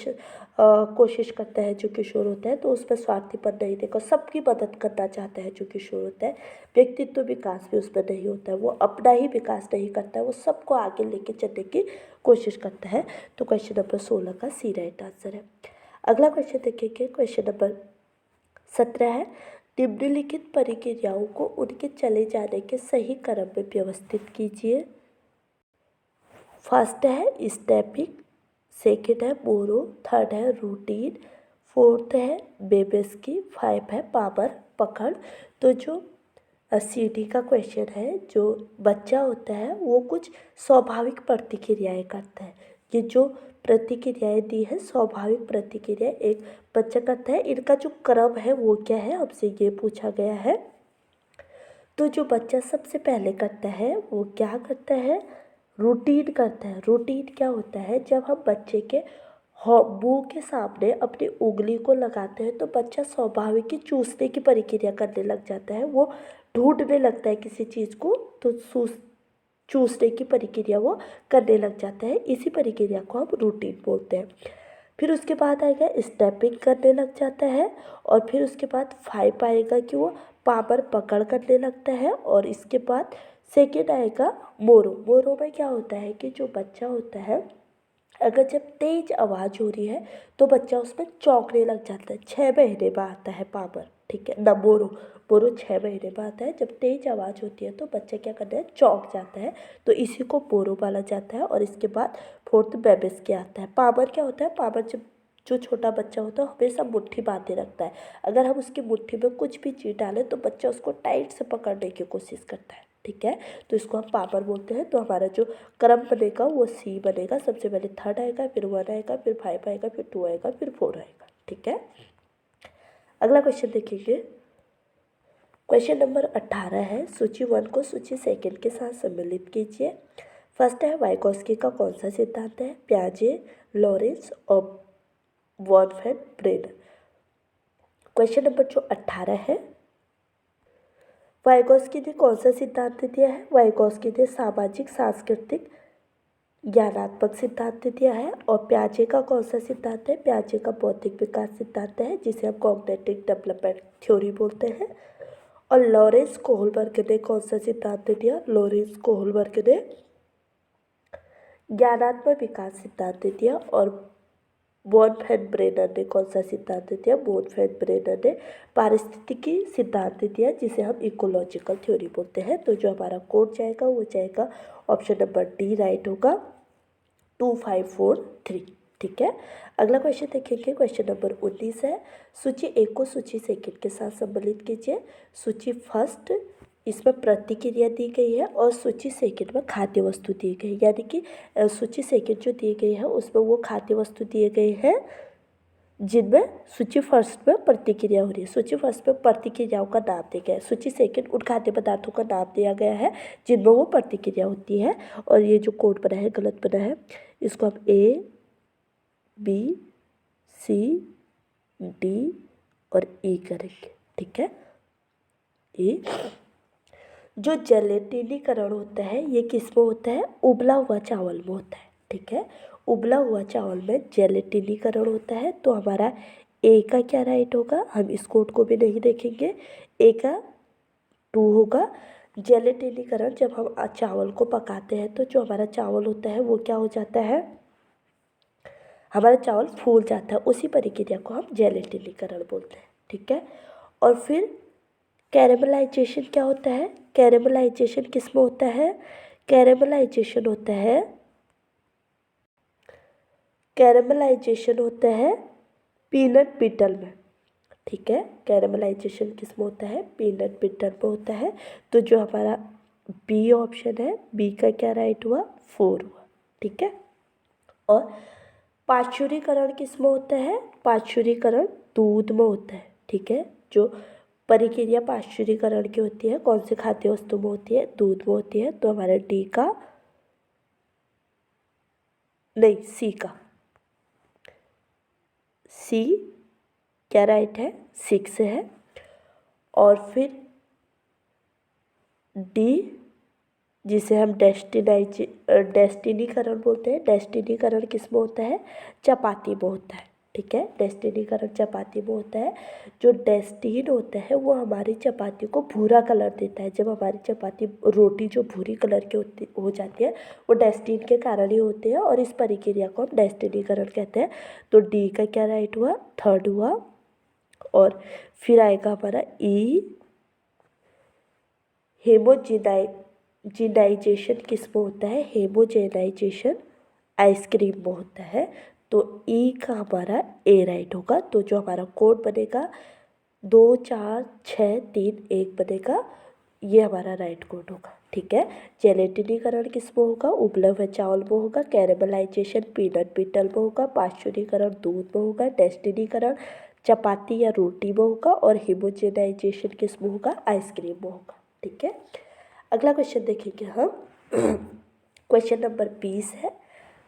कोशिश करता है जो किशोर होता है। तो उसमें स्वार्थीपन नहीं देखा, सबकी मदद करना चाहता है जो किशोर होता है। व्यक्तित्व विकास भी उसमें नहीं होता है, वो अपना ही विकास नहीं करता है, वो सबको आगे लेके चलने की कोशिश करता है। तो क्वेश्चन नंबर 16 का सी राइट आंसर है। अगला क्वेश्चन देखेंगे, क्वेश्चन नंबर 17 है। निम्नलिखित प्रक्रियाओं को उनके चले जाने के सही क्रम में व्यवस्थित कीजिए। फर्स्ट है स्टेपिंग, सेकेंड है मोरो, थर्ड है रूटीन, फोर्थ है बेबेस्की, 5 है पावर पकड़। तो जो सीडी का क्वेश्चन है, जो बच्चा होता है वो कुछ स्वाभाविक प्रतिक्रियाएं करता है। ये जो प्रतिक्रियाएं दी है स्वाभाविक प्रतिक्रिया एक बच्चा करता है, इनका जो क्रम है वो क्या है हमसे ये पूछा गया है। तो जो बच्चा सबसे पहले करता है वो क्या करता है, रूटीन करता है। रूटीन क्या होता है, जब हम बच्चे के मुंह के सामने अपनी उंगली को लगाते हैं तो बच्चा स्वाभाविक ही चूसने की प्रक्रिया करने लग जाता है, वो ढूंढने लगता है किसी चीज़ को, तो चूसने की प्रक्रिया वो करने लग जाता है। इसी प्रक्रिया को हम रूटीन बोलते हैं। फिर उसके बाद आएगा स्टेपिंग करने लग जाता है, और फिर उसके बाद 5 आएगा कि वो पावर पकड़ करने लगता है, और इसके बाद सेकेंड आएगा मोरो। मोरो में क्या होता है कि जो बच्चा होता है अगर जब तेज आवाज़ हो रही है तो बच्चा उसमें चौंकने लग जाता है। 6 महीने में आता है पावर, ठीक है ना। मोरो मोरो 6 महीने में आता है। जब तेज आवाज़ होती है तो बच्चा क्या करता है, चौंक जाता है। तो इसी को मोरो बोला जाता है। और इसके बाद फोर्थ बेबिस के आता है। पावर क्या होता है, पावर जब जो छोटा बच्चा होता है हमेशा मुट्ठी बांधे रखता है। अगर हम उसकी मुट्ठी में कुछ भी चीज़ डालें तो बच्चा उसको टाइट से पकड़ने की कोशिश करता है, ठीक है। तो इसको हम पावर बोलते हैं। तो हमारा जो क्रम बनेगा वो सी बनेगा। सबसे पहले थर्ड आएगा, फिर 1 आएगा, फिर 5 आएगा, फिर 2 आएगा, फिर 4 आएगा, ठीक है। अगला क्वेश्चन देखेंगे, क्वेश्चन नंबर 18 है। सूची 1 को सूची 2 के साथ सम्मिलित कीजिए। फर्स्ट है वाइगोस्की का कौन सा सिद्धांत है, प्याजे, लॉरेंस और वॉन ब्रेनर। क्वेश्चन नंबर जो 18 है, वाइगोस्की ने कौन सा सिद्धांत दिया है, वाइगोस्की ने सामाजिक सांस्कृतिक ज्ञानात्मक सिद्धांत दिया है। और प्याजे का कौन सा सिद्धांत है, प्याजे का बौद्धिक विकास सिद्धांत है, जिसे हम कॉग्निटिव डेवलपमेंट थ्योरी बोलते हैं। और लॉरेंस कोहलबर्ग ने कौन सा सिद्धांत दिया, लॉरेंस कोहलबर्ग ने ज्ञानात्मक विकास सिद्धांत दिया। और बोनफेड ब्रेनर ने कौन सा सिद्धांत दिया, बोनफेड ब्रेनर ने पारिस्थितिकी सिद्धांत दिया, जिसे हम इकोलॉजिकल थ्योरी बोलते हैं। तो जो हमारा कोड जाएगा वो जाएगा ऑप्शन नंबर डी राइट होगा, 2543, ठीक है। अगला क्वेश्चन देखेंगे, क्वेश्चन नंबर 19 है। सूची 1 को सूची 2 के साथ सम्मिलित कीजिए। सूची फर्स्ट इसमें प्रतिक्रिया दी गई है, और सूची 2 में खाद्य वस्तु दी गई, यानी कि सूची 2 जो दी गई है उसमें वो खाद्य वस्तु दिए गए हैं जिनमें सूची फर्स्ट में प्रतिक्रिया हो रही है। सूची फर्स्ट में प्रतिक्रियाओं का नाम दिया गया है, सूची 2 उन खाद्य पदार्थों का नाम दिया गया है जिनमें वो प्रतिक्रिया होती है। और ये जो कोड बना है गलत बना है, इसको हम ए, बी, सी, डी और ई करेंगे, ठीक है। ई जो जेलेटिनीकरण होता है ये किस में होता है, उबला हुआ चावल में होता है, ठीक है। उबला हुआ चावल में जेलेटिनीकरण होता है। तो हमारा ए का क्या राइट होगा, हम इस कोड को भी नहीं देखेंगे, ए का 2 होगा। जेलेटिनीकरण जब हम चावल को पकाते हैं तो जो हमारा चावल होता है वो क्या हो जाता है, हमारा चावल फूल जाता है। उसी प्रक्रिया को हम जेलेटिनीकरण बोलते हैं, ठीक है। और फिर कैरेमलाइजेशन क्या होता है, कैरेमलाइजेशन किस में होता है, कैरेमलाइजेशन होता है, कैरेमलाइजेशन होता है पीनट बिटर में, ठीक है। कैरेमलाइजेशन किस में होता है? पीनट बटर में होता है। तो जो हमारा बी ऑप्शन है, बी का क्या राइट हुआ? 4 हुआ। ठीक है। और पाश्चुरीकरण किस में होता है? पाश्चुरीकरण दूध में होता है। ठीक है। जो परिक्रिया पाश्चुरीकरण की होती है कौन सी खाद्य वस्तु में होती है? दूध में होती है। तो हमारा डी का नहीं, सी का, सी क्या राइट है? 6 है। और फिर डी जिसे हम डेस्टिनीकरण बोलते हैं, डेस्टिनीकरण किस में होता है? चपाती में होता है। ठीक है। डेस्टिनीकरण चपाती में होता है। जो डेस्टीन होता है वो हमारी चपाती को भूरा कलर देता है। जब हमारी चपाती रोटी जो भूरी कलर की हो जाती है वो डेस्टीन के कारण ही होते हैं और इस प्रक्रिया को हम डेस्टिनीकरण कहते हैं। तो डी का क्या राइट हुआ? 3rd हुआ। और फिर आएगा हमारा ई, हेमोजेनाइजेशन किस में होता है? हेमोजेनाइजेशन आइसक्रीम में होता है। तो ई का हमारा ए राइट होगा। तो जो हमारा कोड बनेगा 2 4 6 3 1 बनेगा, ये हमारा राइट कोड होगा। ठीक है। जेलेटिनीकरण किस में होगा? उबले हुए चावल में होगा। कैरेमलाइजेशन पीनट बटर में होगा। पाश्चुरीकरण दूध में होगा। डेस्टिनीकरण चपाती या रोटी में होगा। और हेमोजेनाइजेशन किस में होगा? आइसक्रीम में होगा। ठीक है। अगला क्वेश्चन देखेंगे हम। क्वेश्चन नंबर 20 है,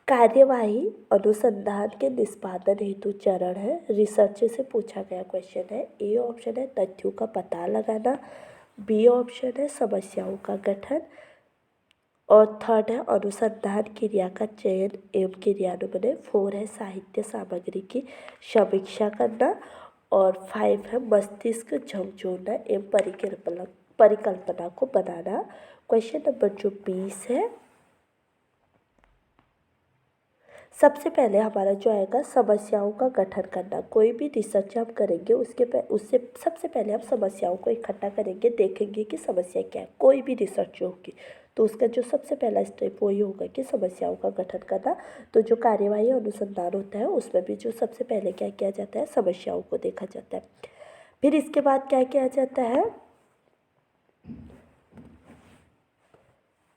कार्यवाही अनुसंधान के निष्पादन हेतु चरण है। रिसर्च से पूछा गया क्वेश्चन है। ए ऑप्शन है तथ्यों का पता लगाना, बी ऑप्शन है समस्याओं का गठन, और 3rd है अनुसंधान क्रिया का चयन एवं क्रियान्वयन, 4 है साहित्य सामग्री की समीक्षा करना, और 5 है मस्तिष्क झकझोरना एवं परिकल्पना को बनाना। क्वेश्चन नंबर जो 20 है, सबसे पहले हमारा जो आएगा समस्याओं का गठन करना। कोई भी रिसर्च हम करेंगे उससे सबसे पहले हम समस्याओं को इकट्ठा करेंगे, देखेंगे कि समस्या क्या है। कोई भी रिसर्च होगी तो उसका जो सबसे पहला स्टेप वही होगा कि समस्याओं का गठन करना। तो जो कार्यवाही अनुसंधान होता है उसमें भी जो सबसे पहले क्या किया जाता है? समस्याओं को देखा जाता है। फिर इसके बाद क्या किया जाता है?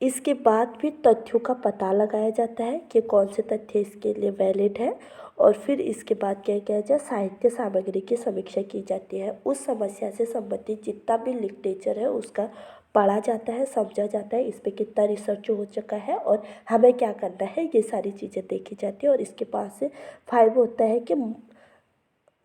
इसके बाद फिर तथ्यों का पता लगाया जाता है कि कौन से तथ्य इसके लिए वैलिड है। और फिर इसके बाद क्या किया जाए? साहित्य सामग्री की समीक्षा की जाती है। उस समस्या से संबंधित जितना भी लिटरेचर है उसका पढ़ा जाता है, समझा जाता है, इस पर कितना रिसर्च हो चुका है और हमें क्या करना है, ये सारी चीज़ें देखी जाती है। और इसके पास से 5 होता है कि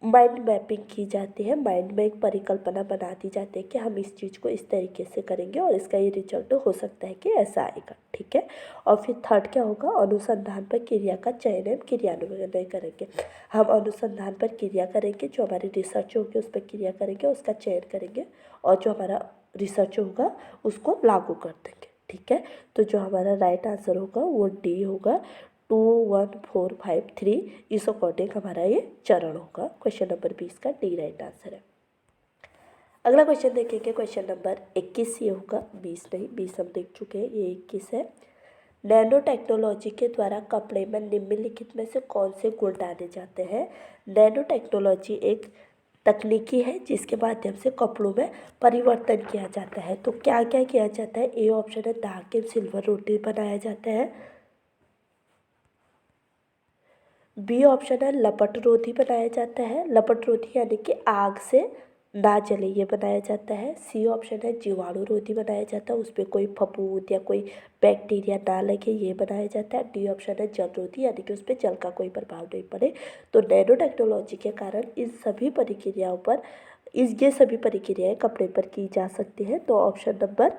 माइंड मैपिंग की जाती है। माइंड में एक परिकल्पना बना दी जाती है कि हम इस चीज़ को इस तरीके से करेंगे और इसका ये रिजल्ट हो सकता है कि ऐसा आएगा। ठीक है। और फिर 3rd क्या होगा? अनुसंधान पर क्रिया का चयन एवं क्रियान्वयन करेंगे। हम अनुसंधान पर क्रिया करेंगे, जो हमारी रिसर्च होगी उस पर क्रिया करेंगे, उसका चयन करेंगे और जो हमारा रिसर्च होगा उसको लागू कर देंगे। ठीक है। तो जो हमारा राइट आंसर होगा वो डी होगा। 2 1 4 5 3 इस अकॉर्डिंग हमारा ये चरण होगा। क्वेश्चन नंबर 20 का डी राइट आंसर है। अगला क्वेश्चन देखेंगे, क्वेश्चन नंबर 21 ये होगा, 20 नहीं, 20 हम देख चुके हैं, ये 21 है। नैनो टेक्नोलॉजी के द्वारा कपड़े में निम्नलिखित में से कौन से गुण डाले जाते हैं? नैनो टेक्नोलॉजी एक तकनीकी है जिसके माध्यम से कपड़ों में परिवर्तन किया जाता है। तो क्या क्या किया जाता है? ए ऑप्शन है धागे सिल्वर रोटी बनाया जाता है, बी ऑप्शन है लपट रोधी बनाया जाता है, लपट रोधी यानी कि आग से ना जले ये बनाया जाता है, सी ऑप्शन है जीवाणु रोधी बनाया जाता है, उस पर कोई फफूंद या कोई बैक्टीरिया ना लगे ये बनाया जाता है, डी ऑप्शन है जल रोधी यानी कि उस पर जल का कोई प्रभाव नहीं पड़े। तो नैनो टेक्नोलॉजी के कारण इन सभी प्रक्रियाओं पर ये सभी प्रक्रियाएँ कपड़े पर की जा सकती हैं। तो ऑप्शन नंबर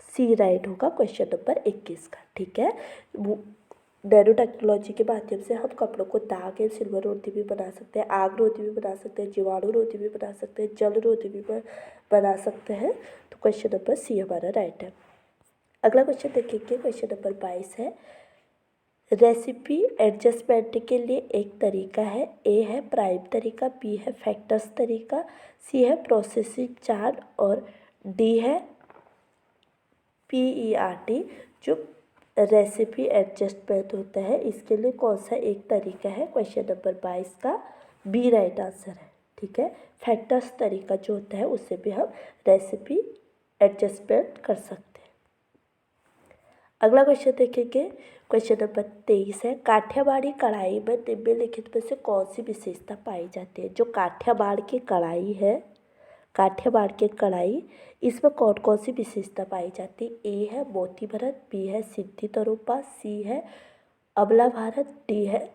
सी राइट होगा क्वेश्चन नंबर 21 का। ठीक है। नैनो टेक्नोलॉजी के माध्यम से हम कपड़ों को दाग या सिल्वर रोधी भी बना सकते हैं, आग रोधी भी बना सकते हैं, जीवाणु रोधी भी बना सकते हैं, जल रोधी भी बना सकते हैं। तो क्वेश्चन नंबर सी हमारा राइट है। अगला क्वेश्चन देखेंगे, क्वेश्चन नंबर 22 है। रेसिपी एडजस्टमेंट के लिए एक तरीका है, ए है प्राइम तरीका, बी है फैक्टर्स तरीका, सी है प्रोसेसिंग चार्ट और डी है PERT। जो रेसिपी एडजस्टमेंट होता है इसके लिए कौन सा एक तरीका है? क्वेश्चन नंबर 22 का बी राइट आंसर है। ठीक है। फैक्टर्स तरीका जो होता है उससे भी हम रेसिपी एडजस्टमेंट कर सकते हैं। अगला क्वेश्चन देखेंगे, क्वेश्चन नंबर 23 है, काठियावाड़ी कढ़ाई में निम्नलिखित में से कौन सी विशेषता पाई जाती है। जो काठियावाड़ की कढ़ाई है, काठियावाड़ की कढ़ाई, इसमें कौन कौन सी विशेषता पाई जाती है। ए है मोती भरत, बी है सिद्धि तरोपा, सी है अबला भारत, डी है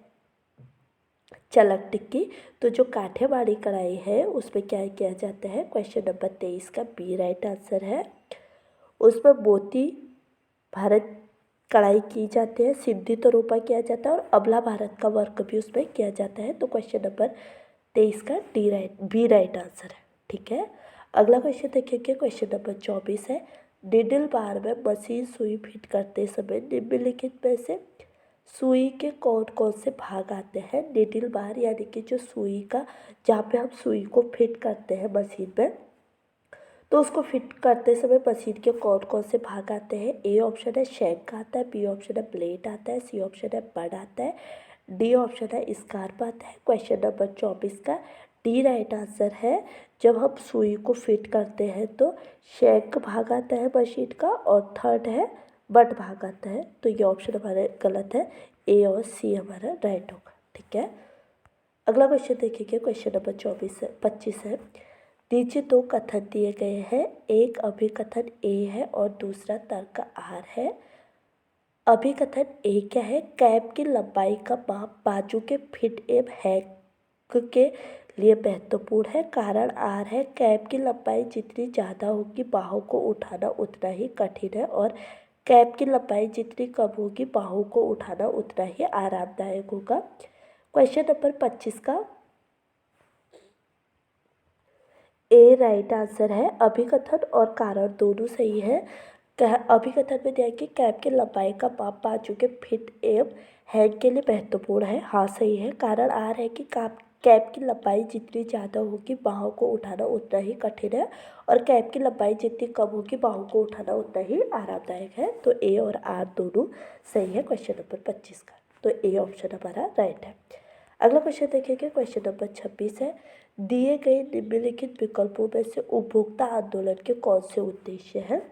चलक टिक्की। तो जो काठियावाड़ी कढ़ाई है उसमें क्या किया जाता है, क्वेश्चन नंबर 23 का बी राइट आंसर है। उसमें मोती भारत कढ़ाई की जाती है, सिद्धि तरोपा किया जाता है और अबला भारत का वर्क भी उसमें किया जाता है। तो क्वेश्चन नंबर 23 का बी राइट आंसर है। ठीक है। अगला क्वेश्चन देखेंगे, क्वेश्चन नंबर 24 है, निडल बार में मशीन सुई फिट करते समय निम्नलिखित में से सुई के कौन कौन से भाग आते हैं। निडल बार यानी कि जो सुई का, जहाँ पे हम सुई को फिट करते हैं मशीन में, तो उसको फिट करते समय मशीन के कौन कौन से भाग आते हैं। ए ऑप्शन है शैंक आता है, बी ऑप्शन है ब्लेड आता है, सी ऑप्शन है बड आता है, डी ऑप्शन है स्कार्प आता है। क्वेश्चन नंबर 24 का डी राइट आंसर है। जब हम सुई को फिट करते हैं तो शैंक भाग आता है मशीन का और थर्ड है बड भाग आता है। तो ये ऑप्शन हमारा गलत है, ए और सी हमारा राइट होगा। ठीक है। अगला क्वेश्चन देखेंगे, क्वेश्चन नंबर 25 है, नीचे दो कथन दिए गए हैं, एक अभिकथन ए है और दूसरा तर्क आर है। अभिकथन ए क्या है, कैप की लंबाई का माप बाजू के फिट एवं हैक के लिए महत्वपूर्ण है। कारण आर है, कैप की लंबाई जितनी ज़्यादा होगी बाहों को उठाना उतना ही कठिन है और कैप की लंबाई जितनी कम होगी बाहों को उठाना उतना ही आरामदायक होगा। क्वेश्चन नंबर 25 का ए राइट आंसर है। अभिकथन और कारण दोनों सही है। अभिकथन में दिया कि कैप की लंबाई का माप बाजू के फिट एवं हैंग के लिए महत्वपूर्ण है, हाँ सही है। कारण आर है कि कैप की लंबाई जितनी ज़्यादा होगी बाहों को उठाना उतना ही कठिन है और कैप की लंबाई जितनी कम होगी बाहों को उठाना उतना ही आरामदायक है। तो ए और आर दोनों सही है क्वेश्चन नंबर 25 का। तो ए ऑप्शन हमारा राइट है। अगला क्वेश्चन देखेंगे, क्वेश्चन नंबर 26 है, दिए गए निम्नलिखित विकल्पों में से उपभोक्ता आंदोलन के कौन से उद्देश्य हैं।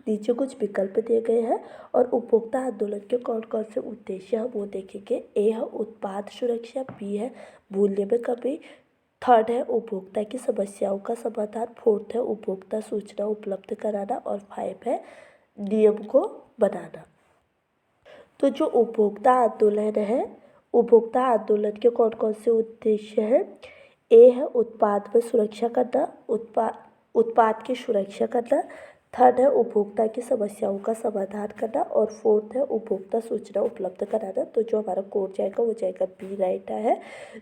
नीचे कुछ विकल्प दिए गए हैं और उपभोक्ता आंदोलन के कौन कौन से उद्देश्य हैं वो देखेंगे। ए है उत्पाद सुरक्षा, बी है मूल्य में कमी, थर्ड है उपभोक्ता की समस्याओं का समाधान, फोर्थ है उपभोक्ता सूचना उपलब्ध कराना और 5 है नियम को बनाना। तो जो उपभोक्ता आंदोलन है, उपभोक्ता आंदोलन के कौन कौन से उद्देश्य हैं। ए है उत्पाद में सुरक्षा करना, उत्पाद की सुरक्षा करना, थर्ड है उपभोक्ता की समस्याओं का समाधान करना और फोर्थ है उपभोक्ता सूचना उपलब्ध कराना। तो जो हमारा कोड जाएगा वो जाएगा बी राइट है।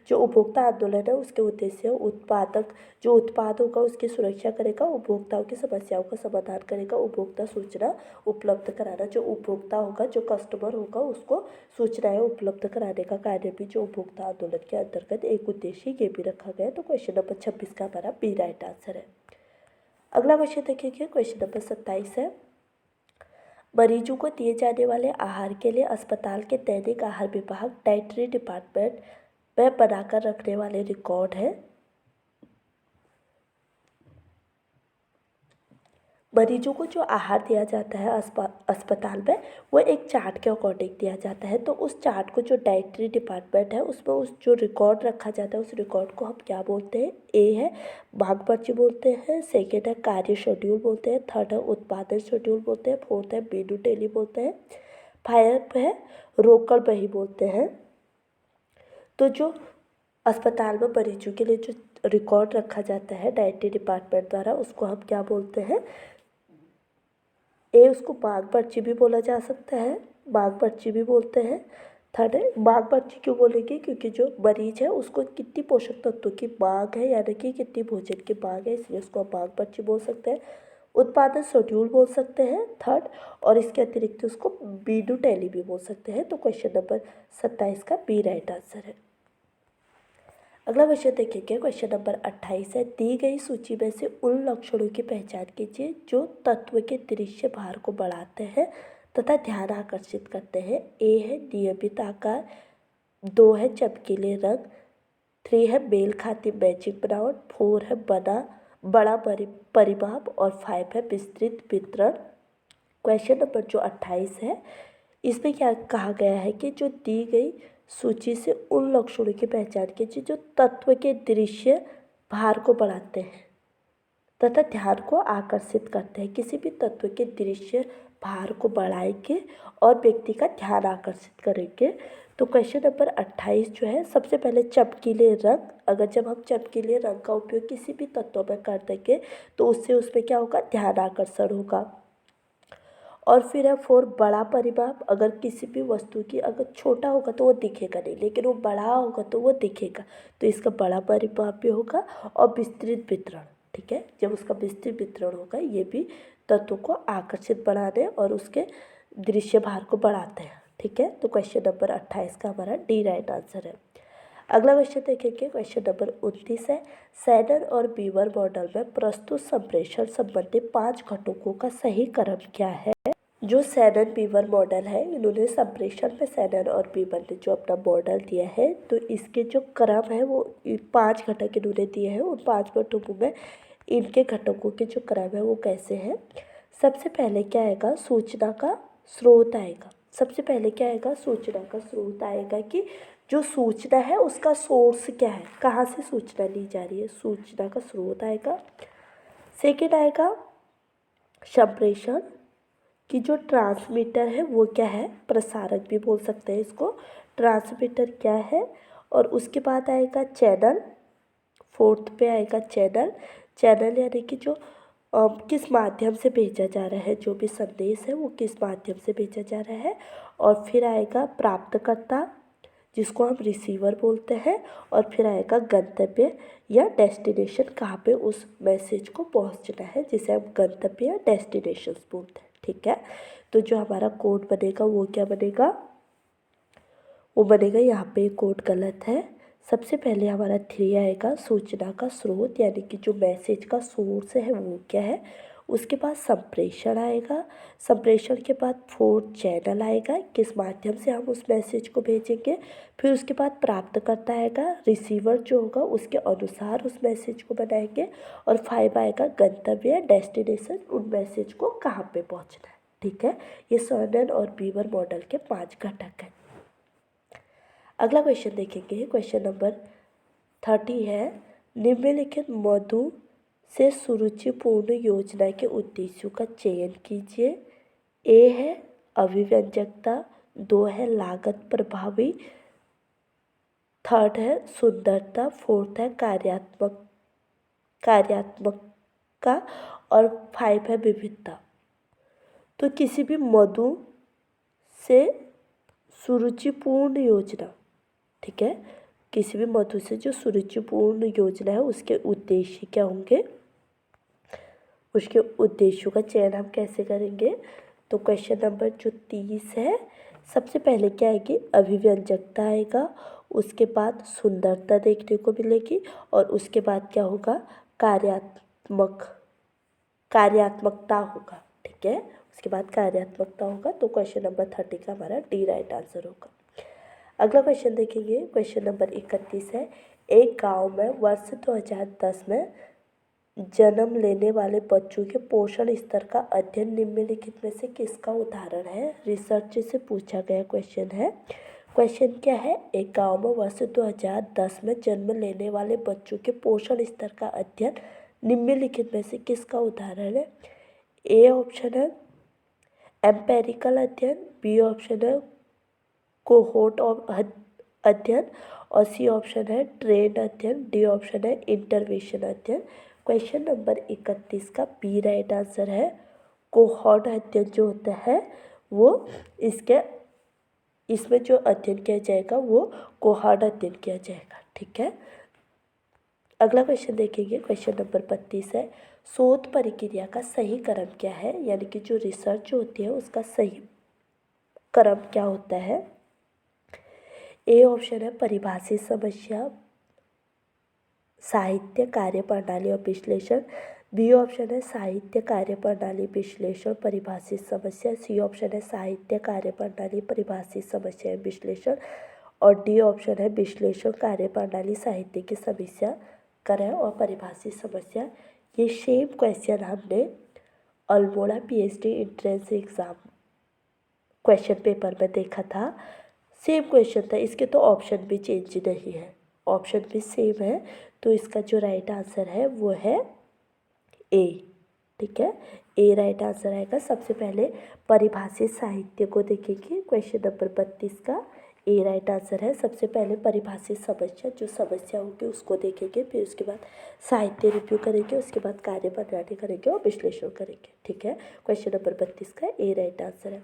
जो उपभोक्ता आंदोलन है उसके उद्देश्य उत्पादक जो उत्पाद होगा उसकी सुरक्षा करेगा, उपभोक्ताओं की समस्याओं का समाधान करेगा, उपभोक्ता सूचना उपलब्ध कराना। जो उपभोक्ता होगा, जो कस्टमर होगा, उसको सूचनाएं उपलब्ध कराने का कार्य भी जो उपभोक्ता आंदोलन के अंतर्गत एक उद्देश्य ये भी रखा गया है। तो क्वेश्चन नंबर 26 का हमारा बी राइट आंसर है। अगला क्वेश्चन देखिए, क्वेश्चन नंबर 27 है, मरीजों को दिए जाने वाले आहार के लिए अस्पताल के दैनिक आहार विभाग डाइटरी डिपार्टमेंट में बनाकर रखने वाले रिकॉर्ड है। मरीजों को जो आहार दिया जाता है अस्पताल में वो एक चार्ट के अकॉर्डिंग दिया जाता है। तो उस चार्ट को जो डाइटरी डिपार्टमेंट है उसमें उस जो रिकॉर्ड रखा जाता है उस रिकॉर्ड को हम क्या बोलते हैं। ए है मांग पर्ची बोलते हैं, सेकेंड है कार्य शेड्यूल बोलते हैं, थर्ड है उत्पादन शेड्यूल बोलते हैं, फोर्थ है मेनू टेली बोलते हैं, 5 है रोकड़ बही बोलते हैं। तो जो अस्पताल में मरीजों के लिए जो रिकॉर्ड रखा जाता है डाइटरी डिपार्टमेंट द्वारा उसको हम क्या बोलते हैं। ए उसको मांग पर्ची भी बोला जा सकता है, मांग पर्ची भी बोलते हैं। थर्ड है मांग पर्ची क्यों बोलेंगे, क्योंकि जो मरीज है उसको कितनी पोषक तत्वों की मांग है यानी कि कितनी भोजन की मांग है, इसलिए उसको मांग पर्ची बोल सकते हैं। उत्पादन शेड्यूल बोल सकते हैं थर्ड, और इसके अतिरिक्त उसको मेनू टैली भी बोल सकते हैं। तो क्वेश्चन नंबर 27 का बी राइट आंसर है। अगला क्वेश्चन देखेंगे, क्वेश्चन नंबर 28 है, दी गई सूची में से उन लक्षणों की पहचान कीजिए जो तत्व के दृश्य भार को बढ़ाते हैं तथा ध्यान आकर्षित करते हैं। ए है नियमित आकार, 2 है चमकीले रंग, 3 है मेल खाती मैचिंग बनावट, 4 है बड़ा परिमाप और 5 है विस्तृत वितरण। क्वेश्चन नंबर जो 28 है, इसमें क्या कहा गया है कि जो दी गई सूची से उन लक्षणों की पहचान कीजिए जो तत्व के दृश्य भार को बढ़ाते हैं तथा ध्यान को आकर्षित करते हैं। किसी भी तत्व के दृश्य भार को बढ़ाएंगे और व्यक्ति का ध्यान आकर्षित करेंगे। तो क्वेश्चन नंबर 28 जो है, सबसे पहले चमकीले रंग। अगर जब हम चमकीले रंग का उपयोग किसी भी तत्व में कर देंगे तो उससे उसमें क्या होगा, ध्यान आकर्षण होगा। और फिर है 4 बड़ा परिमाप। अगर किसी भी वस्तु की अगर छोटा होगा तो वो दिखेगा नहीं, लेकिन वो बड़ा होगा तो वो दिखेगा, तो इसका बड़ा परिमाप भी होगा। और विस्तृत वितरण, ठीक है, जब उसका विस्तृत वितरण होगा, ये भी तत्व को आकर्षित बनाने और उसके दृश्य भार को बढ़ाते हैं, ठीक है। तो क्वेश्चन नंबर 28 का हमारा डी राइट आंसर है। अगला क्वेश्चन देखेंगे, क्वेश्चन नंबर 29 है, सैनन और बीवर मॉडल में प्रस्तुत संप्रेषण संबंधी 5 घटकों का सही क्रम क्या है। जो सैनन बीवर मॉडल है, इन्होंने संप्रेषण में सैनन और बीवर ने जो अपना मॉडल दिया है, तो इसके जो क्रम है वो 5 घटक इन्होंने दिए हैं। उन 5 घटकों में इनके घटकों के जो क्रम है वो कैसे हैं। सबसे पहले क्या आएगा, सूचना का स्रोत आएगा। सबसे पहले क्या आएगा, सूचना का स्रोत आएगा कि जो सूचना है उसका सोर्स क्या है, कहाँ से सूचना ली जा रही है, सूचना का स्रोत आएगा। सेकेंड आएगा संप्रेषण कि जो ट्रांसमीटर है वो क्या है, प्रसारक भी बोल सकते हैं इसको। ट्रांसमीटर क्या है। और उसके बाद आएगा चैनल। फोर्थ पे आएगा चैनल। चैनल यानी कि जो किस माध्यम से भेजा जा रहा है, जो भी संदेश है वो किस माध्यम से भेजा जा रहा है। और फिर आएगा प्राप्तकर्ता, जिसको हम रिसीवर बोलते हैं। और फिर आएगा गंतव्य या डेस्टिनेशन, कहाँ पे उस मैसेज को पहुंचना है, जिसे हम गंतव्य या डेस्टिनेशन बोलते हैं, ठीक है। तो जो हमारा कोड बनेगा वो क्या बनेगा, वो बनेगा, यहाँ पे कोड गलत है। सबसे पहले हमारा 3 आएगा सूचना का स्रोत, यानी कि जो मैसेज का सोर्स है वो क्या है। उसके बाद संप्रेषण आएगा। संप्रेषण के बाद 4 चैनल आएगा, किस माध्यम से हम उस मैसेज को भेजेंगे। फिर उसके बाद प्राप्तकर्ता आएगा, रिसीवर जो होगा उसके अनुसार उस मैसेज को बनाएंगे। और 5 आएगा गंतव्य डेस्टिनेशन, उन मैसेज को कहाँ पे पहुँचना है, ठीक है। ये सैनन और बीवर मॉडल के 5 घटक हैं। अगला क्वेश्चन देखेंगे, क्वेश्चन नंबर 30 है, निम्नलिखित मधु से सुरुचिपूर्ण योजना के उद्देश्यों का चयन कीजिए। ए है अभिव्यंजकता, 2 है लागत प्रभावी, 3rd है सुंदरता, 4th है कार्यात्मकता और 5 है विविधता। तो किसी भी मधु से सुरुचिपूर्ण योजना, ठीक है, किसी भी मधु से जो सुरुचिपूर्ण योजना है उसके उद्देश्य क्या होंगे, उसके उद्देश्यों का चयन हम कैसे करेंगे। तो क्वेश्चन नंबर जो 30 है, सबसे पहले क्या आएगी, अभिव्यंजकता आएगा। उसके बाद सुंदरता देखने को मिलेगी। और उसके बाद क्या होगा, कार्यात्मकता होगा, ठीक है। उसके बाद कार्यात्मकता होगा। तो क्वेश्चन नंबर 30 का हमारा डी राइट आंसर होगा। अगला क्वेश्चन देखेंगे, क्वेश्चन नंबर 31 है, एक गांव में वर्ष 2010 में जन्म लेने वाले बच्चों के पोषण स्तर का अध्ययन निम्नलिखित में से किसका उदाहरण है। रिसर्च से पूछा गया क्वेश्चन है। क्वेश्चन क्या है, एक गांव में वर्ष 2010 में जन्म लेने वाले बच्चों के पोषण स्तर का अध्ययन निम्नलिखित में से किसका उदाहरण है। ए ऑप्शन है एम्पेरिकल अध्ययन, बी ऑप्शन है कोहोर्ट अध्ययन, और सी ऑप्शन है ट्रेंड अध्ययन, डी ऑप्शन है इंटरवेंशन अध्ययन। क्वेश्चन नंबर 31 का बी राइट आंसर है कोहोर्ट अध्ययन जो होता है वो इसमें जो अध्ययन किया जाएगा वो कोहोर्ट अध्ययन किया जाएगा, ठीक है। अगला क्वेश्चन देखेंगे, क्वेश्चन नंबर 32 है, शोध प्रक्रिया का सही क्रम क्या है, यानी कि जो रिसर्च होती है उसका सही क्रम क्या होता है। ए ऑप्शन है परिभाषित समस्या, साहित्य कार्यप्रणाली और विश्लेषण, बी ऑप्शन है साहित्य कार्यप्रणाली विश्लेषण परिभाषित समस्या, सी ऑप्शन है साहित्य कार्यप्रणाली परिभाषित समस्या विश्लेषण, और डी ऑप्शन है विश्लेषण कार्यप्रणाली साहित्य की समस्या करें और परिभाषित समस्या। ये सेम क्वेश्चन हमने Almora PhD entrance exam question paper में देखा था, सेम क्वेश्चन था। इसके तो ऑप्शन भी चेंज नहीं है, ऑप्शन भी सेम है, तो इसका जो राइट आंसर है वो है ए। ठीक है, ए राइट आंसर आएगा। सबसे पहले परिभाषित साहित्य को देखेंगे, क्वेश्चन नंबर 32 का ए राइट आंसर है। सबसे पहले परिभाषित समस्या, जो समस्या होगी उसको देखेंगे, फिर उसके बाद साहित्य रिव्यू करेंगे, उसके बाद कार्य प्रणाली करेंगे और विश्लेषण करेंगे। ठीक है, क्वेश्चन नंबर 32 का ए राइट आंसर है।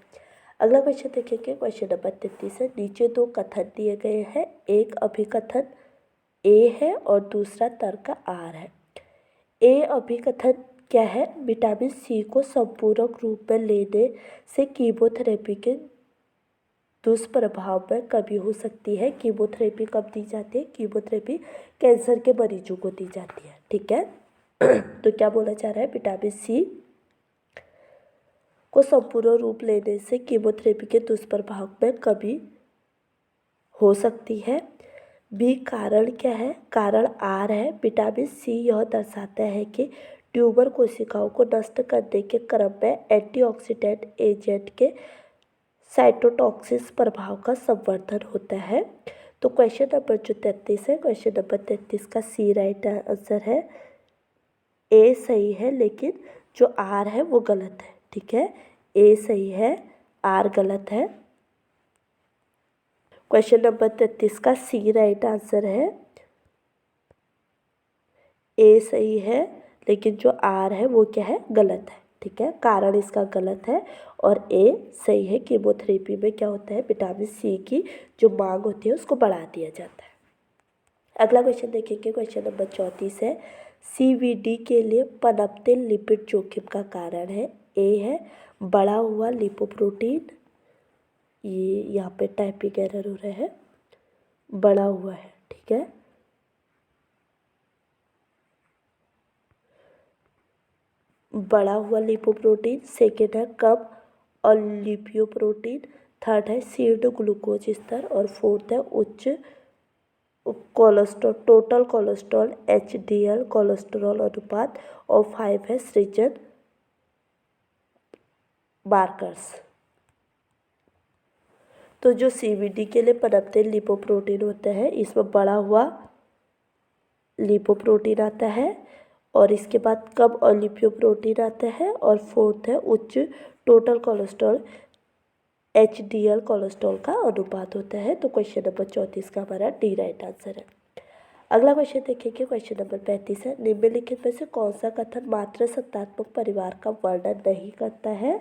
अगला क्वेश्चन देखेंगे, क्वेश्चन नंबर 33 है। नीचे दो कथन दिए गए हैं, एक अभिकथन ए है और दूसरा तर्क आर है। ए अभिकथन क्या है? विटामिन सी को संपूरक रूप में लेने से कीमोथेरेपी के दुष्प्रभाव में कमी हो सकती है। कीमोथेरेपी कब दी जाती है? कीमोथेरेपी कैंसर के मरीजों को दी जाती है। ठीक है तो क्या बोला जा रहा है? विटामिन सी को संपूर्ण रूप लेने से कीमोथेरेपी के दुष्प्रभाव में कमी हो सकती है। बी कारण क्या है? कारण आर है। विटामिन सी यह दर्शाता है कि ट्यूमर कोशिकाओं को नष्ट करने के क्रम में एंटीऑक्सीडेंट एजेंट के साइटोटॉक्सिस प्रभाव का संवर्धन होता है। तो क्वेश्चन नंबर जो 33 है, क्वेश्चन नंबर 33 का सी राइट आंसर है। ए सही है, लेकिन जो आर है वो गलत है। ठीक है, ए सही है, आर गलत है। क्वेश्चन नंबर 33 का सी राइट आंसर है। ए सही है, लेकिन जो आर है वो क्या है? गलत है। ठीक है, कारण इसका गलत है और ए सही है। कीमोथेरेपी में क्या होता है? विटामिन सी की जो मांग होती है उसको बढ़ा दिया जाता है। अगला क्वेश्चन देखेंगे, क्वेश्चन नंबर 34 है। सीवीडी के लिए पनपते लिपिड जोखिम का कारण है। ए है बढ़ा हुआ लिपोप्रोटीन, ये यहाँ पे टाइपिंग एरर हो रहा है, बढ़ा हुआ है। ठीक है, बढ़ा हुआ लिपोप्रोटीन। सेकेंड है कम और लिपोप्रोटीन। थर्ड है सीड ग्लूकोज स्तर और फोर्थ है उच्च cholesterol, total cholesterol HDL cholesterol अनुपात और 5 है सृजन मार्कर्स। तो जो सीवीडी के लिए पनपते लिपोप्रोटीन होते हैं, इसमें बढ़ा हुआ लिपोप्रोटीन आता है और इसके बाद कम और लिपोप्रोटीन आता है और फोर्थ है उच्च टोटल कोलेस्ट्रॉल एचडीएल कोलेस्ट्रॉल का अनुपात होता है। तो क्वेश्चन नंबर 34 का हमारा डी राइट आंसर है। अगला क्वेश्चन देखेंगे, क्वेश्चन नंबर 35 है। निम्नलिखित में से कौन सा कथन मात्र सत्तात्मक परिवार का वर्णन नहीं करता है?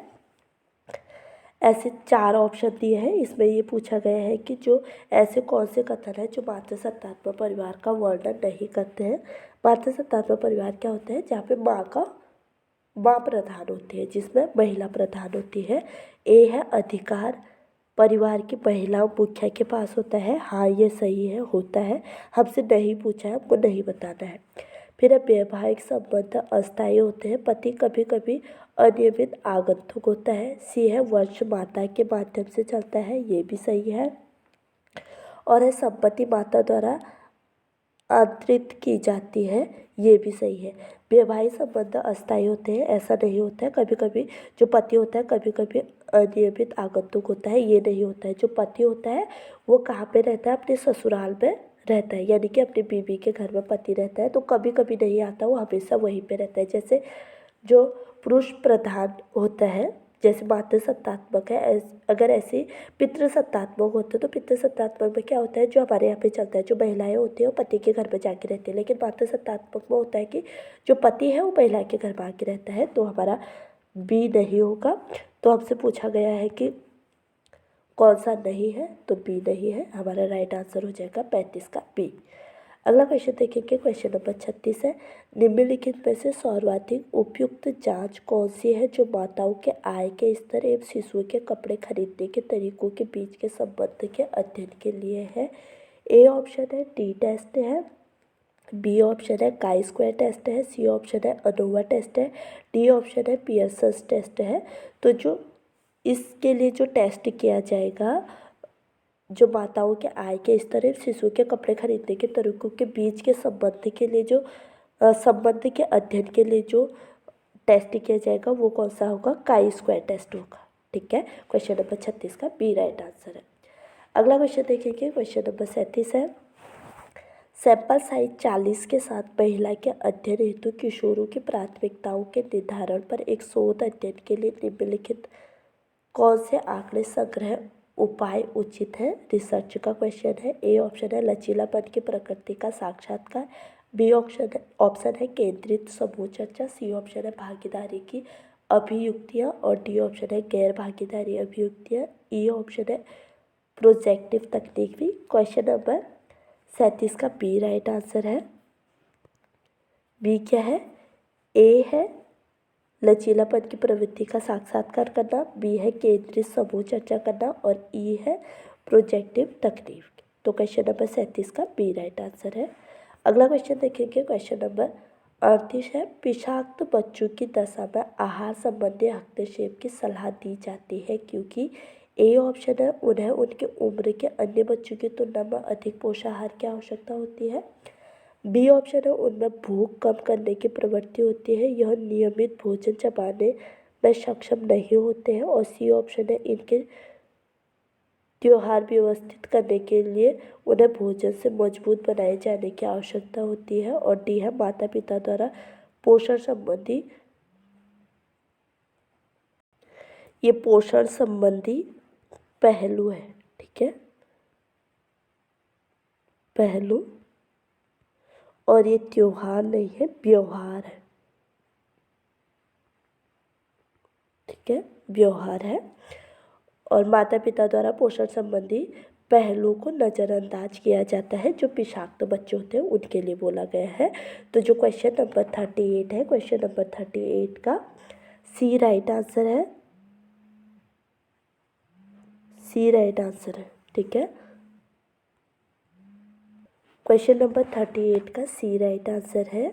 ऐसे 4 ऑप्शन दिए हैं, इसमें ये पूछा गया है कि जो ऐसे कौन से कथन हैं जो मात्र सत्तात्मक परिवार का वर्णन नहीं करते हैं। मात्र सत्तात्मक परिवार क्या होता है? जहाँ पे माँ प्रधान होती है, जिसमें महिला प्रधान होती है। ए है अधिकार परिवार की महिला मुखिया के पास होता है। हाँ, ये सही है, होता है। हमसे नहीं पूछा है, हमको नहीं बताना है। फिर वैवाहिक संबंध अस्थायी होते हैं। पति कभी कभी अनियमित आगंतुक होता है। सी है वंश माता के माध्यम से चलता है, ये भी सही है। और है संपत्ति माता द्वारा आंतरित की जाती है, ये भी सही है। वैवाहिक संबंध अस्थायी होते हैं, ऐसा नहीं होता है। कभी कभी जो पति होता है कभी कभी अनियमित आगंतुक होता है, ये नहीं होता है। जो पति होता है वो कहाँ पे रहता है? अपने ससुराल में रहता है, यानी कि अपनी बीवी के घर में पति रहता है, तो कभी कभी नहीं आता, वो हमेशा वहीं पे रहता है। जैसे जो पुरुष प्रधान होता है, जैसे मातृ सत्तात्मक है, अगर ऐसे पितृ सत्तात्मक होते हैं, तो पितृ सत्तात्मक में क्या होता है? जो हमारे यहाँ पे चलता है, जो महिलाएं होती हैं वो पति के घर में जाके रहती है। लेकिन मातृ सत्तात्मक में होता है कि जो पति है वो महिला के घर में आके रहता है। तो हमारा बी नहीं होगा। तो हमसे पूछा गया है कि कौन सा नहीं है, तो बी नहीं है। हमारा राइट आंसर हो जाएगा 35 का बी। अगला क्वेश्चन देखेंगे, क्वेश्चन नंबर 36 है। निम्नलिखित में से सर्वाधिक उपयुक्त जांच कौन सी है जो माताओं के आय के स्तर एवं शिशुओं के कपड़े खरीदने के तरीकों के बीच के संबंध के अध्ययन के लिए है? ए ऑप्शन है टी टेस्ट है, बी ऑप्शन है काई स्क्वायर टेस्ट है, सी ऑप्शन है अनोवा टेस्ट है, डी ऑप्शन है पियर्सन्स टेस्ट है। तो जो इसके लिए जो टेस्ट किया जाएगा जो माताओं के आय के स्तर और शिशु के कपड़े खरीदने के तरीकों के बीच के संबंध के लिए जो संबंध के अध्ययन के लिए जो टेस्ट किया जाएगा वो कौन सा होगा, काई स्क्वायर टेस्ट होगा। ठीक है, क्वेश्चन नंबर 36 का बी राइट आंसर है। अगला क्वेश्चन देखेंगे, क्वेश्चन नंबर 37 है। सैंपल साइज 40 के साथ महिला के अध्ययन हेतु किशोरों की प्राथमिकताओं के निर्धारण पर एक शोध अध्ययन के लिए निम्नलिखित कौन से आंकड़े संग्रह उपाय उचित है। रिसर्च का क्वेश्चन है। ए ऑप्शन है लचीलापन की प्रकृति का साक्षात्कार, बी ऑप्शन है केंद्रित समूह चर्चा, सी ऑप्शन है भागीदारी की अभियुक्तियाँ और डी ऑप्शन है गैर भागीदारी अभियुक्तियाँ, ई ऑप्शन है प्रोजेक्टिव तकनीक भी। क्वेश्चन नंबर 37 का बी राइट आंसर है। बी क्या है, ए है लचीलापन की प्रवृत्ति का साक्षात्कार करना, बी है केंद्रित समूह चर्चा करना और ई है प्रोजेक्टिव तकनीक। तो क्वेश्चन नंबर 37 का बी राइट आंसर है। अगला क्वेश्चन देखेंगे, क्वेश्चन नंबर 38 है। विषाक्त बच्चों की दशा में आहार संबंधी हस्तक्षेप की सलाह दी जाती है क्योंकि ए ऑप्शन है उन्हें उनके उम्र के अन्य बच्चों की तुलना में अधिक पोषाहार की आवश्यकता होती है, बी ऑप्शन है उनमें भूख कम करने की प्रवृत्ति होती है, यह नियमित भोजन चबाने में सक्षम नहीं होते हैं, और सी ऑप्शन है इनके त्योहार व्यवस्थित करने के लिए उन्हें भोजन से मजबूत बनाए जाने की आवश्यकता होती है, और डी है माता पिता द्वारा पोषण संबंधी ये पोषण संबंधी पहलू है। ठीक है, पहलू, और ये त्योहार नहीं है व्यवहार है। ठीक है, व्यवहार है, और माता पिता द्वारा पोषण संबंधी पहलू को नज़रअंदाज किया जाता है जो विषाक्त बच्चे होते हैं उनके लिए बोला गया है। तो जो क्वेश्चन नंबर 38 है, क्वेश्चन नंबर 38 का सी राइट आंसर है। सी राइट आंसर है। ठीक है, क्वेश्चन नंबर 38 का सी राइट आंसर है।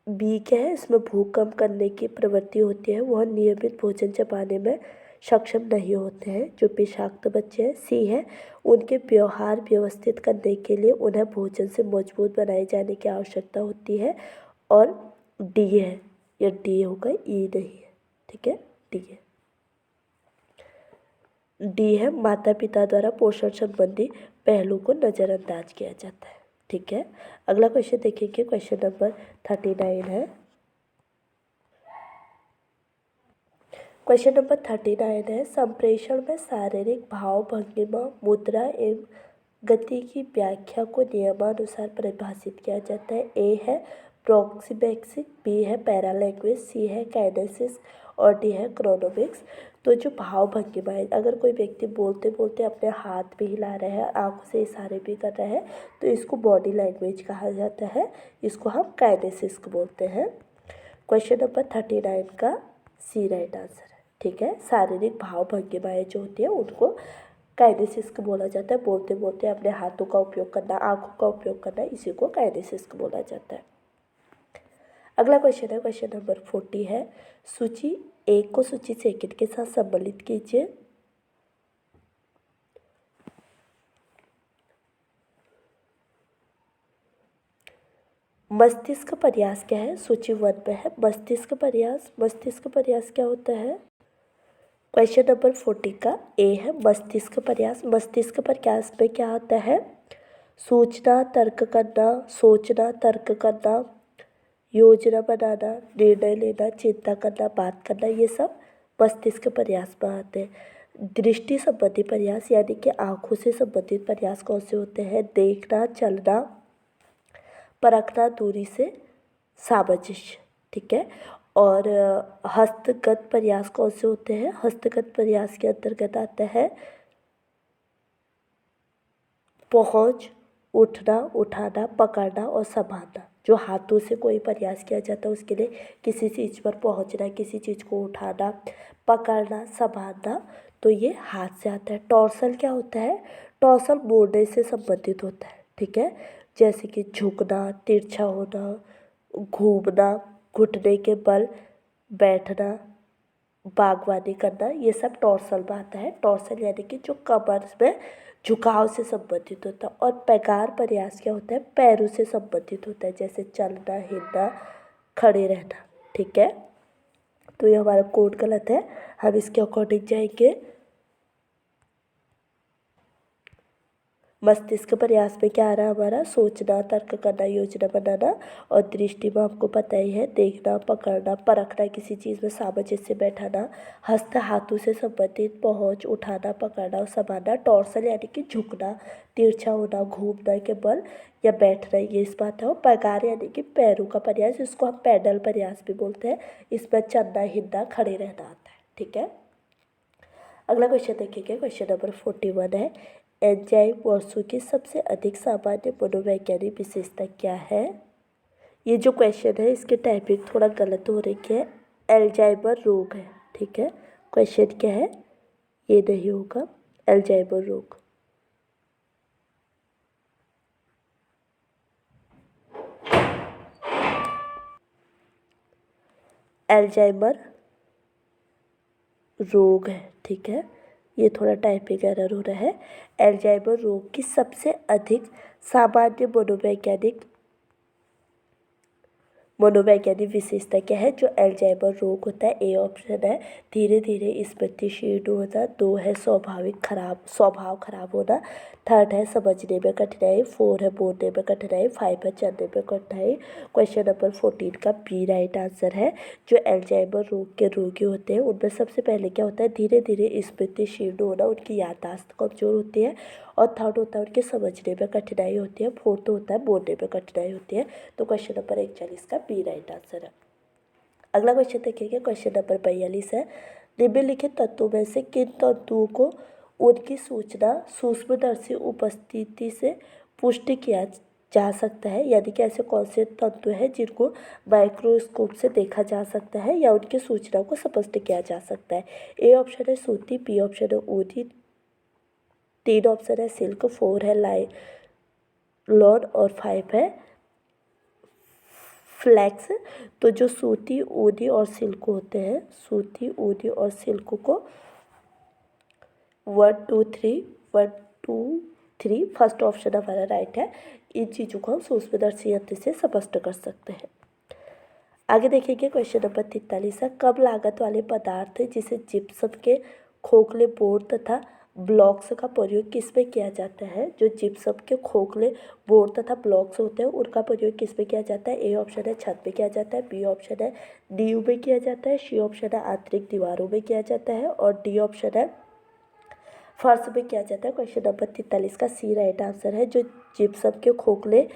बी क्या है, इसमें भूख कम करने की प्रवृत्ति होती है, वह नियमित भोजन चबाने में सक्षम नहीं होते हैं जो विषाक्त बच्चे हैं। सी है उनके व्यवहार व्यवस्थित करने के लिए उन्हें भोजन से मजबूत बनाए जाने की आवश्यकता होती है, और डी है, या डी होगा, ई नहीं है। ठीक है, डी है। डी है माता पिता द्वारा पोषण संबंधी पहलू को नज़रअंदाज किया जाता है। ठीक है, अगला क्वेश्चन देखेंगे, क्वेश्चन नंबर 39 है। क्वेश्चन नंबर 39 है। संप्रेषण में शारीरिक भाव भंगिमा मुद्रा एवं गति की व्याख्या को नियमानुसार परिभाषित किया जाता है। ए है प्रोक्सीमेक्सिक, बी है पैरालैंग्वेज, सी है काइनेसिस और डी है क्रोनोमिक्स। तो जो भाव भंगिमा है, अगर कोई व्यक्ति बोलते बोलते अपने हाथ भी हिला रहे हैं, आंखों से इशारे भी कर रहे हैं, तो इसको बॉडी लैंग्वेज कहा जाता है, इसको हम काइनेसिस बोलते हैं। क्वेश्चन नंबर 39 का सी राइट आंसर है। ठीक है, शारीरिक भाव भंगिमाएँ जो होती है उनको काइनेसिस बोला जाता है। बोलते बोलते अपने हाथों का उपयोग करना, आंखों का उपयोग करना, इसी को काइनेसिस बोला जाता है। अगला क्वेश्चन है, क्वेश्चन नंबर 40 है। सूची 1 को सूची सेकंड के साथ सम्मिलित कीजिए। मस्तिष्क प्रयास क्या है, सूची 1 पे है मस्तिष्क प्रयास। मस्तिष्क प्रयास क्या होता है, क्वेश्चन नंबर 40 का ए है मस्तिष्क प्रयास। मस्तिष्क प्रयास में क्या आता है, सोचना, तर्क करना, सोचना, तर्क करना, योजना बनाना, निर्णय लेना, चिंता करना, बात करना, ये सब मस्तिष्क प्रयास में आते हैं। दृष्टि संबंधी प्रयास यानी कि आँखों से संबंधित प्रयास कौन से होते हैं, देखना, चलना, परखना, दूरी से सामंजस्य। ठीक है, और हस्तगत प्रयास कौन से होते हैं, हस्तगत प्रयास के अंतर्गत आता है पहुँच, उठना, उठाना, पकड़ना और संभालना। जो हाथों से कोई प्रयास किया जाता है उसके लिए किसी चीज़ पर पहुंचना, किसी चीज़ को उठाना, पकड़ना, संभालना, तो ये हाथ से आता है। टॉर्सल क्या होता है, टॉर्सल मोड़ने से संबंधित होता है। ठीक है, जैसे कि झुकना, तिरछा होना, घूमना, घुटने के बल बैठना, बागवानी करना, ये सब टॉर्सल में आता है। टॉर्सल यानी कि जो कमर में झुकाव से संबंधित होता है। और पैगार प्रयास क्या होता है, पैरों से संबंधित होता है, जैसे चलना, हिलना, खड़े रहना। ठीक है, तो ये हमारा कोड गलत है, हम इसके अकॉर्डिंग जाएंगे। मस्तिष्क प्रयास में क्या आ रहा है हमारा, सोचना, तर्क करना, योजना बनाना। और दृष्टि में आपको पता ही है, देखना, पकड़ना, परखना, किसी चीज़ में सामंजस्य बैठाना। हस्त हाथों से संबंधित पहुँच, उठाना, पकड़ना और संभालना। टॉर्सल यानी कि झुकना, तिरछा होना, घूमना के बल या बैठना, ये इस बात है। और पैगार यानी कि पैरों का प्रयास, जिसको हम पैडल प्रयास भी बोलते हैं। इसमें चलना, हिलना, खड़े रहना आता है। ठीक है, अगला क्वेश्चन देखेंगे, क्वेश्चन नंबर 41 है, एंजाइम वर्षों की सबसे अधिक सामान्य मनोवैज्ञानिक विशेषता क्या है। ये जो क्वेश्चन है इसकी टाइपिंग थोड़ा गलत हो रही है, एल्जाइमर रोग है। ठीक है, क्वेश्चन क्या है, ये नहीं होगा, एल्जाइमर रोग। एल्जाइमर रोग है। ठीक है, ये थोड़ा टाइपिंग एरर हो रहा है। एल्जाइमर रोग की सबसे अधिक सामान्य मनोवैज्ञानिक विशेषता क्या है, जो एल्जाइमर रोग होता है। ए ऑप्शन है धीरे धीरे स्मृति क्षीण होना, 2 है स्वभाव खराब होना, 3 है समझने में कठिनाई, 4 है बोलने में कठिनाई, 5 है चलने में कठिनाई। क्वेश्चन नंबर 14 का बी राइट आंसर है। जो एल्जाइमर रोग के रोगी होते हैं उनमें सबसे पहले क्या होता है, धीरे धीरे स्मृति क्षीण होना, उनकी याददाश्त कमजोर होती है। और थर्ड होता है उनके समझने में कठिनाई होती है। फोर्थ होता है बोलने में कठिनाई होती है। तो क्वेश्चन नंबर 41 का बी राइट आंसर है। अगला क्वेश्चन देखेंगे, क्वेश्चन नंबर 42 है, निम्नलिखित तत्वों में से किन तत्वों को उनकी सूचना सूक्ष्मदर्शी उपस्थिति से पुष्टि किया जा सकता है, यानी कि ऐसे कौन से तत्व हैं जिनको माइक्रोस्कोप से देखा जा सकता है या उनकी सूचना को स्पष्ट किया जा सकता है। ए ऑप्शन है सूती, बी ऑप्शन है ऊनी, 3 ऑप्शन है सिल्क, 4 है लाइलॉन और 5 है फ्लैक्स। तो जो सूती, ऊनी और सिल्क होते हैं, सूती, ऊनी और सिल्क को 1 2 3 1 2 3 फर्स्ट ऑप्शन हमारा राइट है। इन चीज़ों को हम सूक्ष्मदर्शी यंत्र से स्पष्ट कर सकते हैं। आगे देखेंगे, क्वेश्चन नंबर 43 है, कम लागत वाले पदार्थ जिसे जिप्सम के खोखले बोर्ड तथा ब्लॉक्स का प्रयोग किस में किया जाता है। जो जिप्सम के खोखले बोर्ड तथा ब्लॉक्स होते हैं उनका प्रयोग किस में किया जाता है। ए ऑप्शन है छत में किया जाता है, बी ऑप्शन है नींव में किया जाता है, सी ऑप्शन है आंतरिक दीवारों में किया जाता है और डी ऑप्शन है फर्श में किया जाता है। क्वेश्चन नंबर 43 का सी राइट आंसर है। जो जिप्सम के खोखले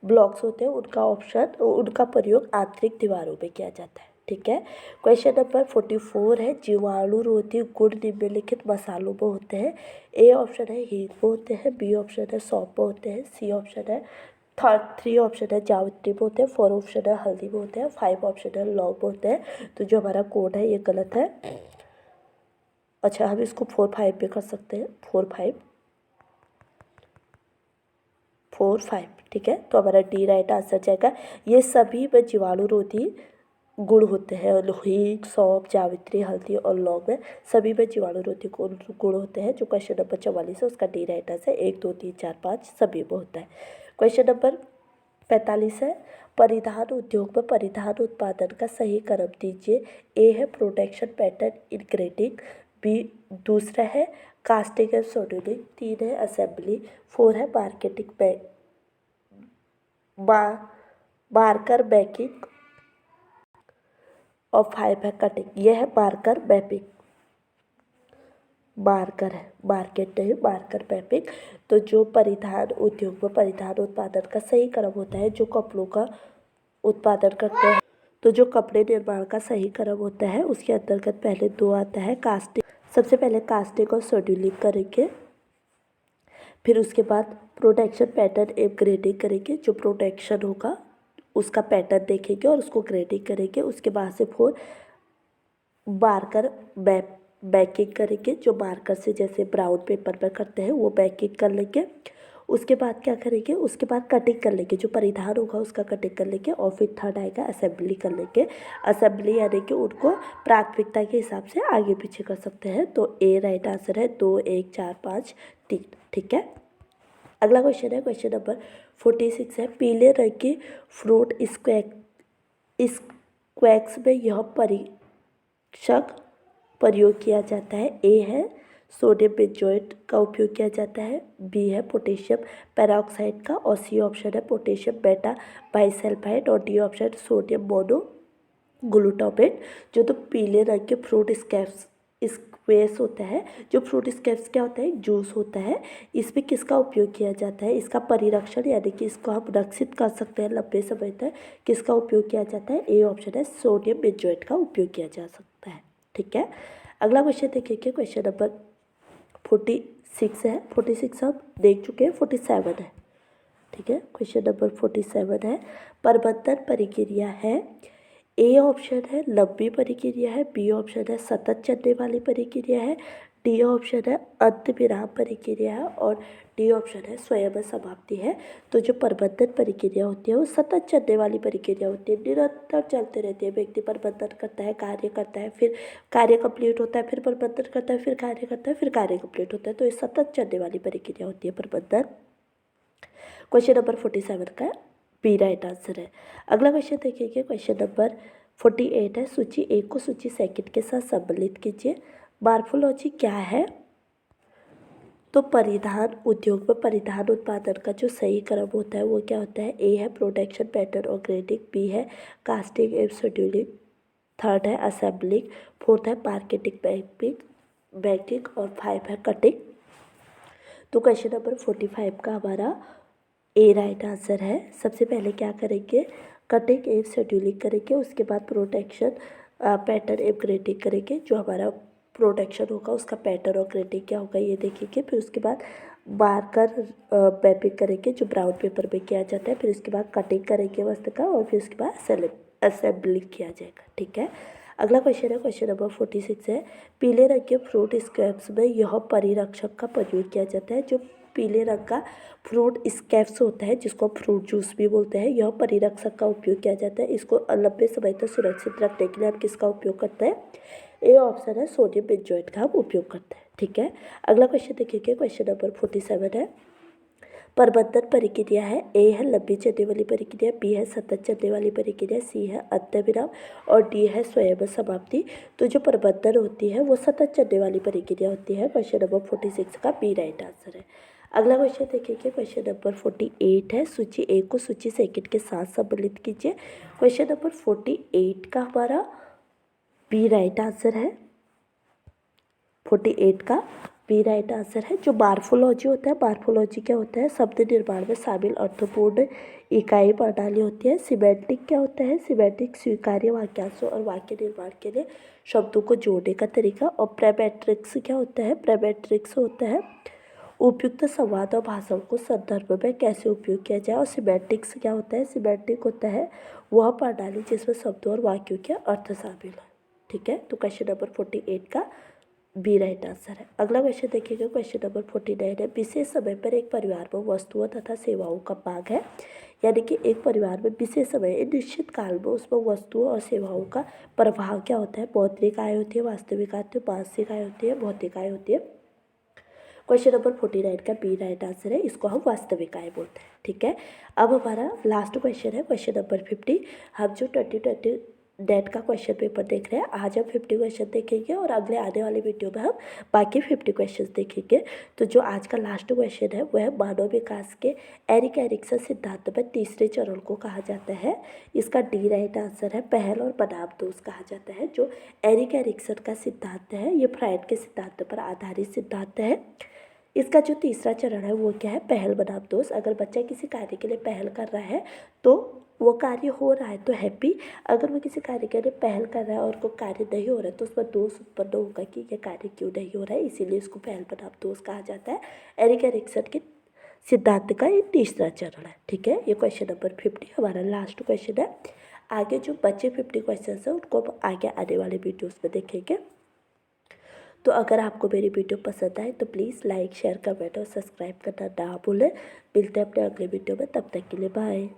ब्लॉक्स होते हैं उनका प्रयोग आंतरिक दीवारों में किया जाता है। ठीक है, क्वेश्चन नंबर 44 है, जीवाणु रोधी गुण निम्नलिखित मसालों में होते हैं। ए ऑप्शन है हींग में होते हैं, बी ऑप्शन है सौंफ में होते हैं, सी ऑप्शन है 3 ऑप्शन है जावित्री में होते हैं, 4 ऑप्शन है हल्दी में होते हैं, 5 ऑप्शन है लौंग में होते हैं। तो जो हमारा कोड है ये गलत है। अच्छा, हम इसको 4 5 पे कर सकते हैं, 4 5 4 5। ठीक है, तो हमारा डी राइट आंसर जाएगा। ये सभी में जीवाणु रोधी गुण होते हैं। हींग, सौंफ, जावित्री, हल्दी और लौंग में सभी में जीवाणु रोधी गुण होते हैं। जो क्वेश्चन नंबर 44 है उसका डी राइट आंसर 1 2 3 4 5 सभी में होता है। क्वेश्चन नंबर 45 है, परिधान उद्योग में परिधान उत्पादन का सही क्रम दीजिए। ए है प्रोडक्शन पैटर्न इनग्रेडिंग, बी दूसरा है कास्टिंग एंड शेड्यूलिंग, 3 है असेंबली, 4 है मार्कर बैकिंग और 5 है कटिंग। यह है मार्कर मैपिंग, मार्कर है, मार्केट नहीं, मार्कर मैपिंग। तो जो परिधान उद्योग में परिधान उत्पादन का सही क्रम होता है, जो कपड़ों का उत्पादन करते हैं, तो जो कपड़े निर्माण का सही क्रम होता है उसके अंतर्गत पहले 2 आता है कास्टिंग। सबसे पहले कास्टिंग और शेड्यूलिंग करेंगे, फिर उसके बाद प्रोडक्शन पैटर्न एवं ग्रेडिंग करेंगे। जो प्रोडक्शन होगा उसका पैटर्न देखेंगे और उसको ग्रेडिंग करेंगे। उसके बाद से फिर मार्कर बैकिंग करेंगे, जो मार्कर से जैसे ब्राउन पेपर पर करते हैं वो बैकिंग कर लेंगे। उसके बाद क्या करेंगे, उसके बाद कटिंग कर लेंगे, जो परिधान होगा उसका कटिंग कर लेंगे, और फिर थर्ड आएगा असेंबली कर लेंगे। असेंबली यानी कि उनको प्राथमिकता के हिसाब से आगे पीछे कर सकते हैं। तो ए राइट आंसर है, 2 1 4 5 3। ठीक है, अगला क्वेश्चन है क्वेश्चन नंबर 46 है, पीले रंग की फ्रूट स्क्वैक्स में यह परीक्षक प्रयोग किया जाता है। ए है सोडियम बेंजोएट का उपयोग किया जाता है, बी है पोटेशियम पेरोक्साइड का, और सी ऑप्शन है पोटेशियम बेटा बाइसल्फाइड, और डी ऑप्शन सोडियम मोनोग्लूटामेट। जो तो पीले रंग के फ्रूट स्क्वैश होता है, जो फ्रूट स्क्वैश क्या होता है, जूस होता है, इसमें किसका उपयोग किया जाता है, इसका परिरक्षण यानी कि इसको हम रक्षित कर सकते हैं लंबे समय तक, किसका उपयोग किया जाता है, ए ऑप्शन है सोडियम बेंजोएट का उपयोग किया जा सकता है। ठीक है, अगला क्वेश्चन देखिए, क्वेश्चन नंबर 46 है, 46 हम देख चुके हैं, 47 है। ठीक है, क्वेश्चन नंबर 47 है, प्रबंधन प्रक्रिया है, ए ऑप्शन है लंबी प्रक्रिया है, बी ऑप्शन है सतत चलने वाली प्रक्रिया है, डी ऑप्शन है अंत विराम प्रक्रिया है, और डी ऑप्शन है स्वयं समाप्ति है। तो जो प्रबंधन प्रक्रिया होती है वो सतत चलने वाली प्रक्रिया होती है, निरंतर चलते रहती है। व्यक्ति प्रबंधन करता है, कार्य करता है, फिर कार्य कंप्लीट होता है, फिर प्रबंधन करता है, फिर कार्य करता है, फिर कार्य कंप्लीट होता है। तो ये सतत चलने वाली प्रक्रिया होती है प्रबंधन। क्वेश्चन नंबर 47 का बी राइट आंसर है। अगला क्वेश्चन देखिए, क्वेश्चन नंबर 48 है, सूची 1 को सूची सेकंड के साथ सम्मिलित कीजिए। मार्फोलॉजी क्या है, तो परिधान उद्योग में परिधान उत्पादन का जो सही क्रम होता है वो क्या होता है, ए है प्रोडक्शन पैटर्न और ग्रेडिंग, बी है कास्टिंग एंड शेड्यूलिंग, थर्ड है असेंबलिंग, फोर्थ है मार्केटिंग बैकिंग, और 5 है कटिंग। तो क्वेश्चन नंबर 45 का हमारा ए राइट आंसर है। सबसे पहले क्या करेंगे, कटिंग एंड शेड्यूलिंग करेंगे, उसके बाद प्रोडक्शन पैटर्न एंड ग्रेडिंग करेंगे। जो हमारा प्रोडक्शन होगा उसका पैटर्न और ग्रेडिंग क्या होगा ये देखेंगे। फिर उसके बाद मार्कर मैपिंग करेंगे जो ब्राउन पेपर में किया जाता है। फिर उसके बाद कटिंग करेंगे वस्त्र का, और फिर उसके बाद असेंबलिंग किया जाएगा। ठीक है, अगला क्वेश्चन है क्वेश्चन नंबर 46 है, पीले रंग के फ्रूट स्क्रैप्स में यह परिरक्षक का प्रयोग किया जाता है। जो पीले रंग का फ्रूट स्कैप्स होता है जिसको फ्रूट जूस भी बोलते हैं, यह परिरक्षक का उपयोग किया जाता है। इसको लंबे समय तक सुरक्षित रखने के लिए हम किसका उपयोग करते हैं, ए ऑप्शन है सोडियम बेंजोएट का हम उपयोग करते हैं। ठीक है, अगला क्वेश्चन देखिए, क्वेश्चन नंबर 47 है, प्रबंधन प्रक्रिया है, ए है लंबी चलने वाली प्रक्रिया, बी है सतत चलने वाली प्रक्रिया, सी है अंतःविराम, और डी है स्वयं समाप्ति। तो जो प्रबंधन होती है वो सतत चलने वाली प्रक्रिया होती है। क्वेश्चन नंबर 46 का बी राइट आंसर है। अगला क्वेश्चन देखिए, क्वेश्चन नंबर 48 है, सूची 1 को सूची सेकंड के साथ सम्मिलित कीजिए। क्वेश्चन नंबर 48 का हमारा बी राइट आंसर है, 48 का बी राइट आंसर है। जो मार्फोलॉजी होता है, मार्फोलॉजी क्या होता है, शब्द निर्माण में शामिल अर्थपूर्ण इकाई प्रणाली होती है। सिमेंटिक क्या होता है, सिमेंटिक स्वीकार्य वाक्यांशों और वाक्य निर्माण के लिए शब्दों को जोड़ने का तरीका। और प्रेमेट्रिक्स क्या होता है, प्रेमेट्रिक्स होता है उपयुक्त संवाद और भाषाओं को संदर्भ में कैसे उपयोग किया जाए। और सिमेंटिक्स क्या होता है, सिमेंटिक होता है वह प्रणाली जिसमें शब्दों और वाक्यों के अर्थ शामिल है। ठीक है, तो क्वेश्चन नंबर 48 का बी राइट आंसर है। अगला क्वेश्चन देखिएगा, क्वेश्चन नंबर 49 है, विशेष समय पर एक परिवार में वस्तुओं तथा सेवाओं का मांग है। यानी कि एक परिवार में विशेष समय एक निश्चित काल में उसमें वस्तुओं और सेवाओं का प्रभाव क्या होता है, मौद्रिक आय होती है, वास्तविक आय होती है, मानसिक आय होती है, भौतिक आय होती है। क्वेश्चन नंबर 49 का बी राइट आंसर है, इसको हम वास्तविक आय बोलते हैं। ठीक है, अब हमारा लास्ट क्वेश्चन है क्वेश्चन नंबर 50। हम जो 2020 नेट का क्वेश्चन पेपर देख रहे हैं, आज हम 50 क्वेश्चन देखेंगे और अगले आने वाले वीडियो में हम बाकी 50 क्वेश्चन देखेंगे। तो जो आज का लास्ट क्वेश्चन है वह है मानव विकास के एरिक एरिक्सन सिद्धांत में तीसरे चरण को कहा जाता है। इसका डी राइट आंसर है पहल और बनाम दोष कहा जाता है। जो एरिक एरिक्सन का सिद्धांत है ये फ्राइड के सिद्धांत पर आधारित सिद्धांत है। इसका जो तीसरा चरण है वो क्या है, पहल बनाम दोष। अगर बच्चा किसी कार्य के लिए पहल कर रहा है तो वो कार्य हो रहा है तो हैप्पी, अगर वो किसी कार्य के लिए पहल कर रहा है और कोई कार्य नहीं हो रहा है तो उसमें दोष उत्पन्न होगा कि यह कार्य क्यों नहीं हो रहा है, इसीलिए इसको पहल बनाम दोष कहा जाता है। एरिक एरिक्सन के सिद्धांत का ये तीसरा चरण है। ठीक है, ये क्वेश्चन नंबर 50 हमारा लास्ट क्वेश्चन है। आगे जो बचे 50 क्वेश्चन है उनको हम आगे आने वाले वीडियोज़ में देखेंगे। तो अगर आपको मेरी वीडियो पसंद आए तो प्लीज़ लाइक शेयर कमेंट और सब्सक्राइब करना ना भूलें। मिलते हैं अपने अगले वीडियो में, तब तक के लिए बाय।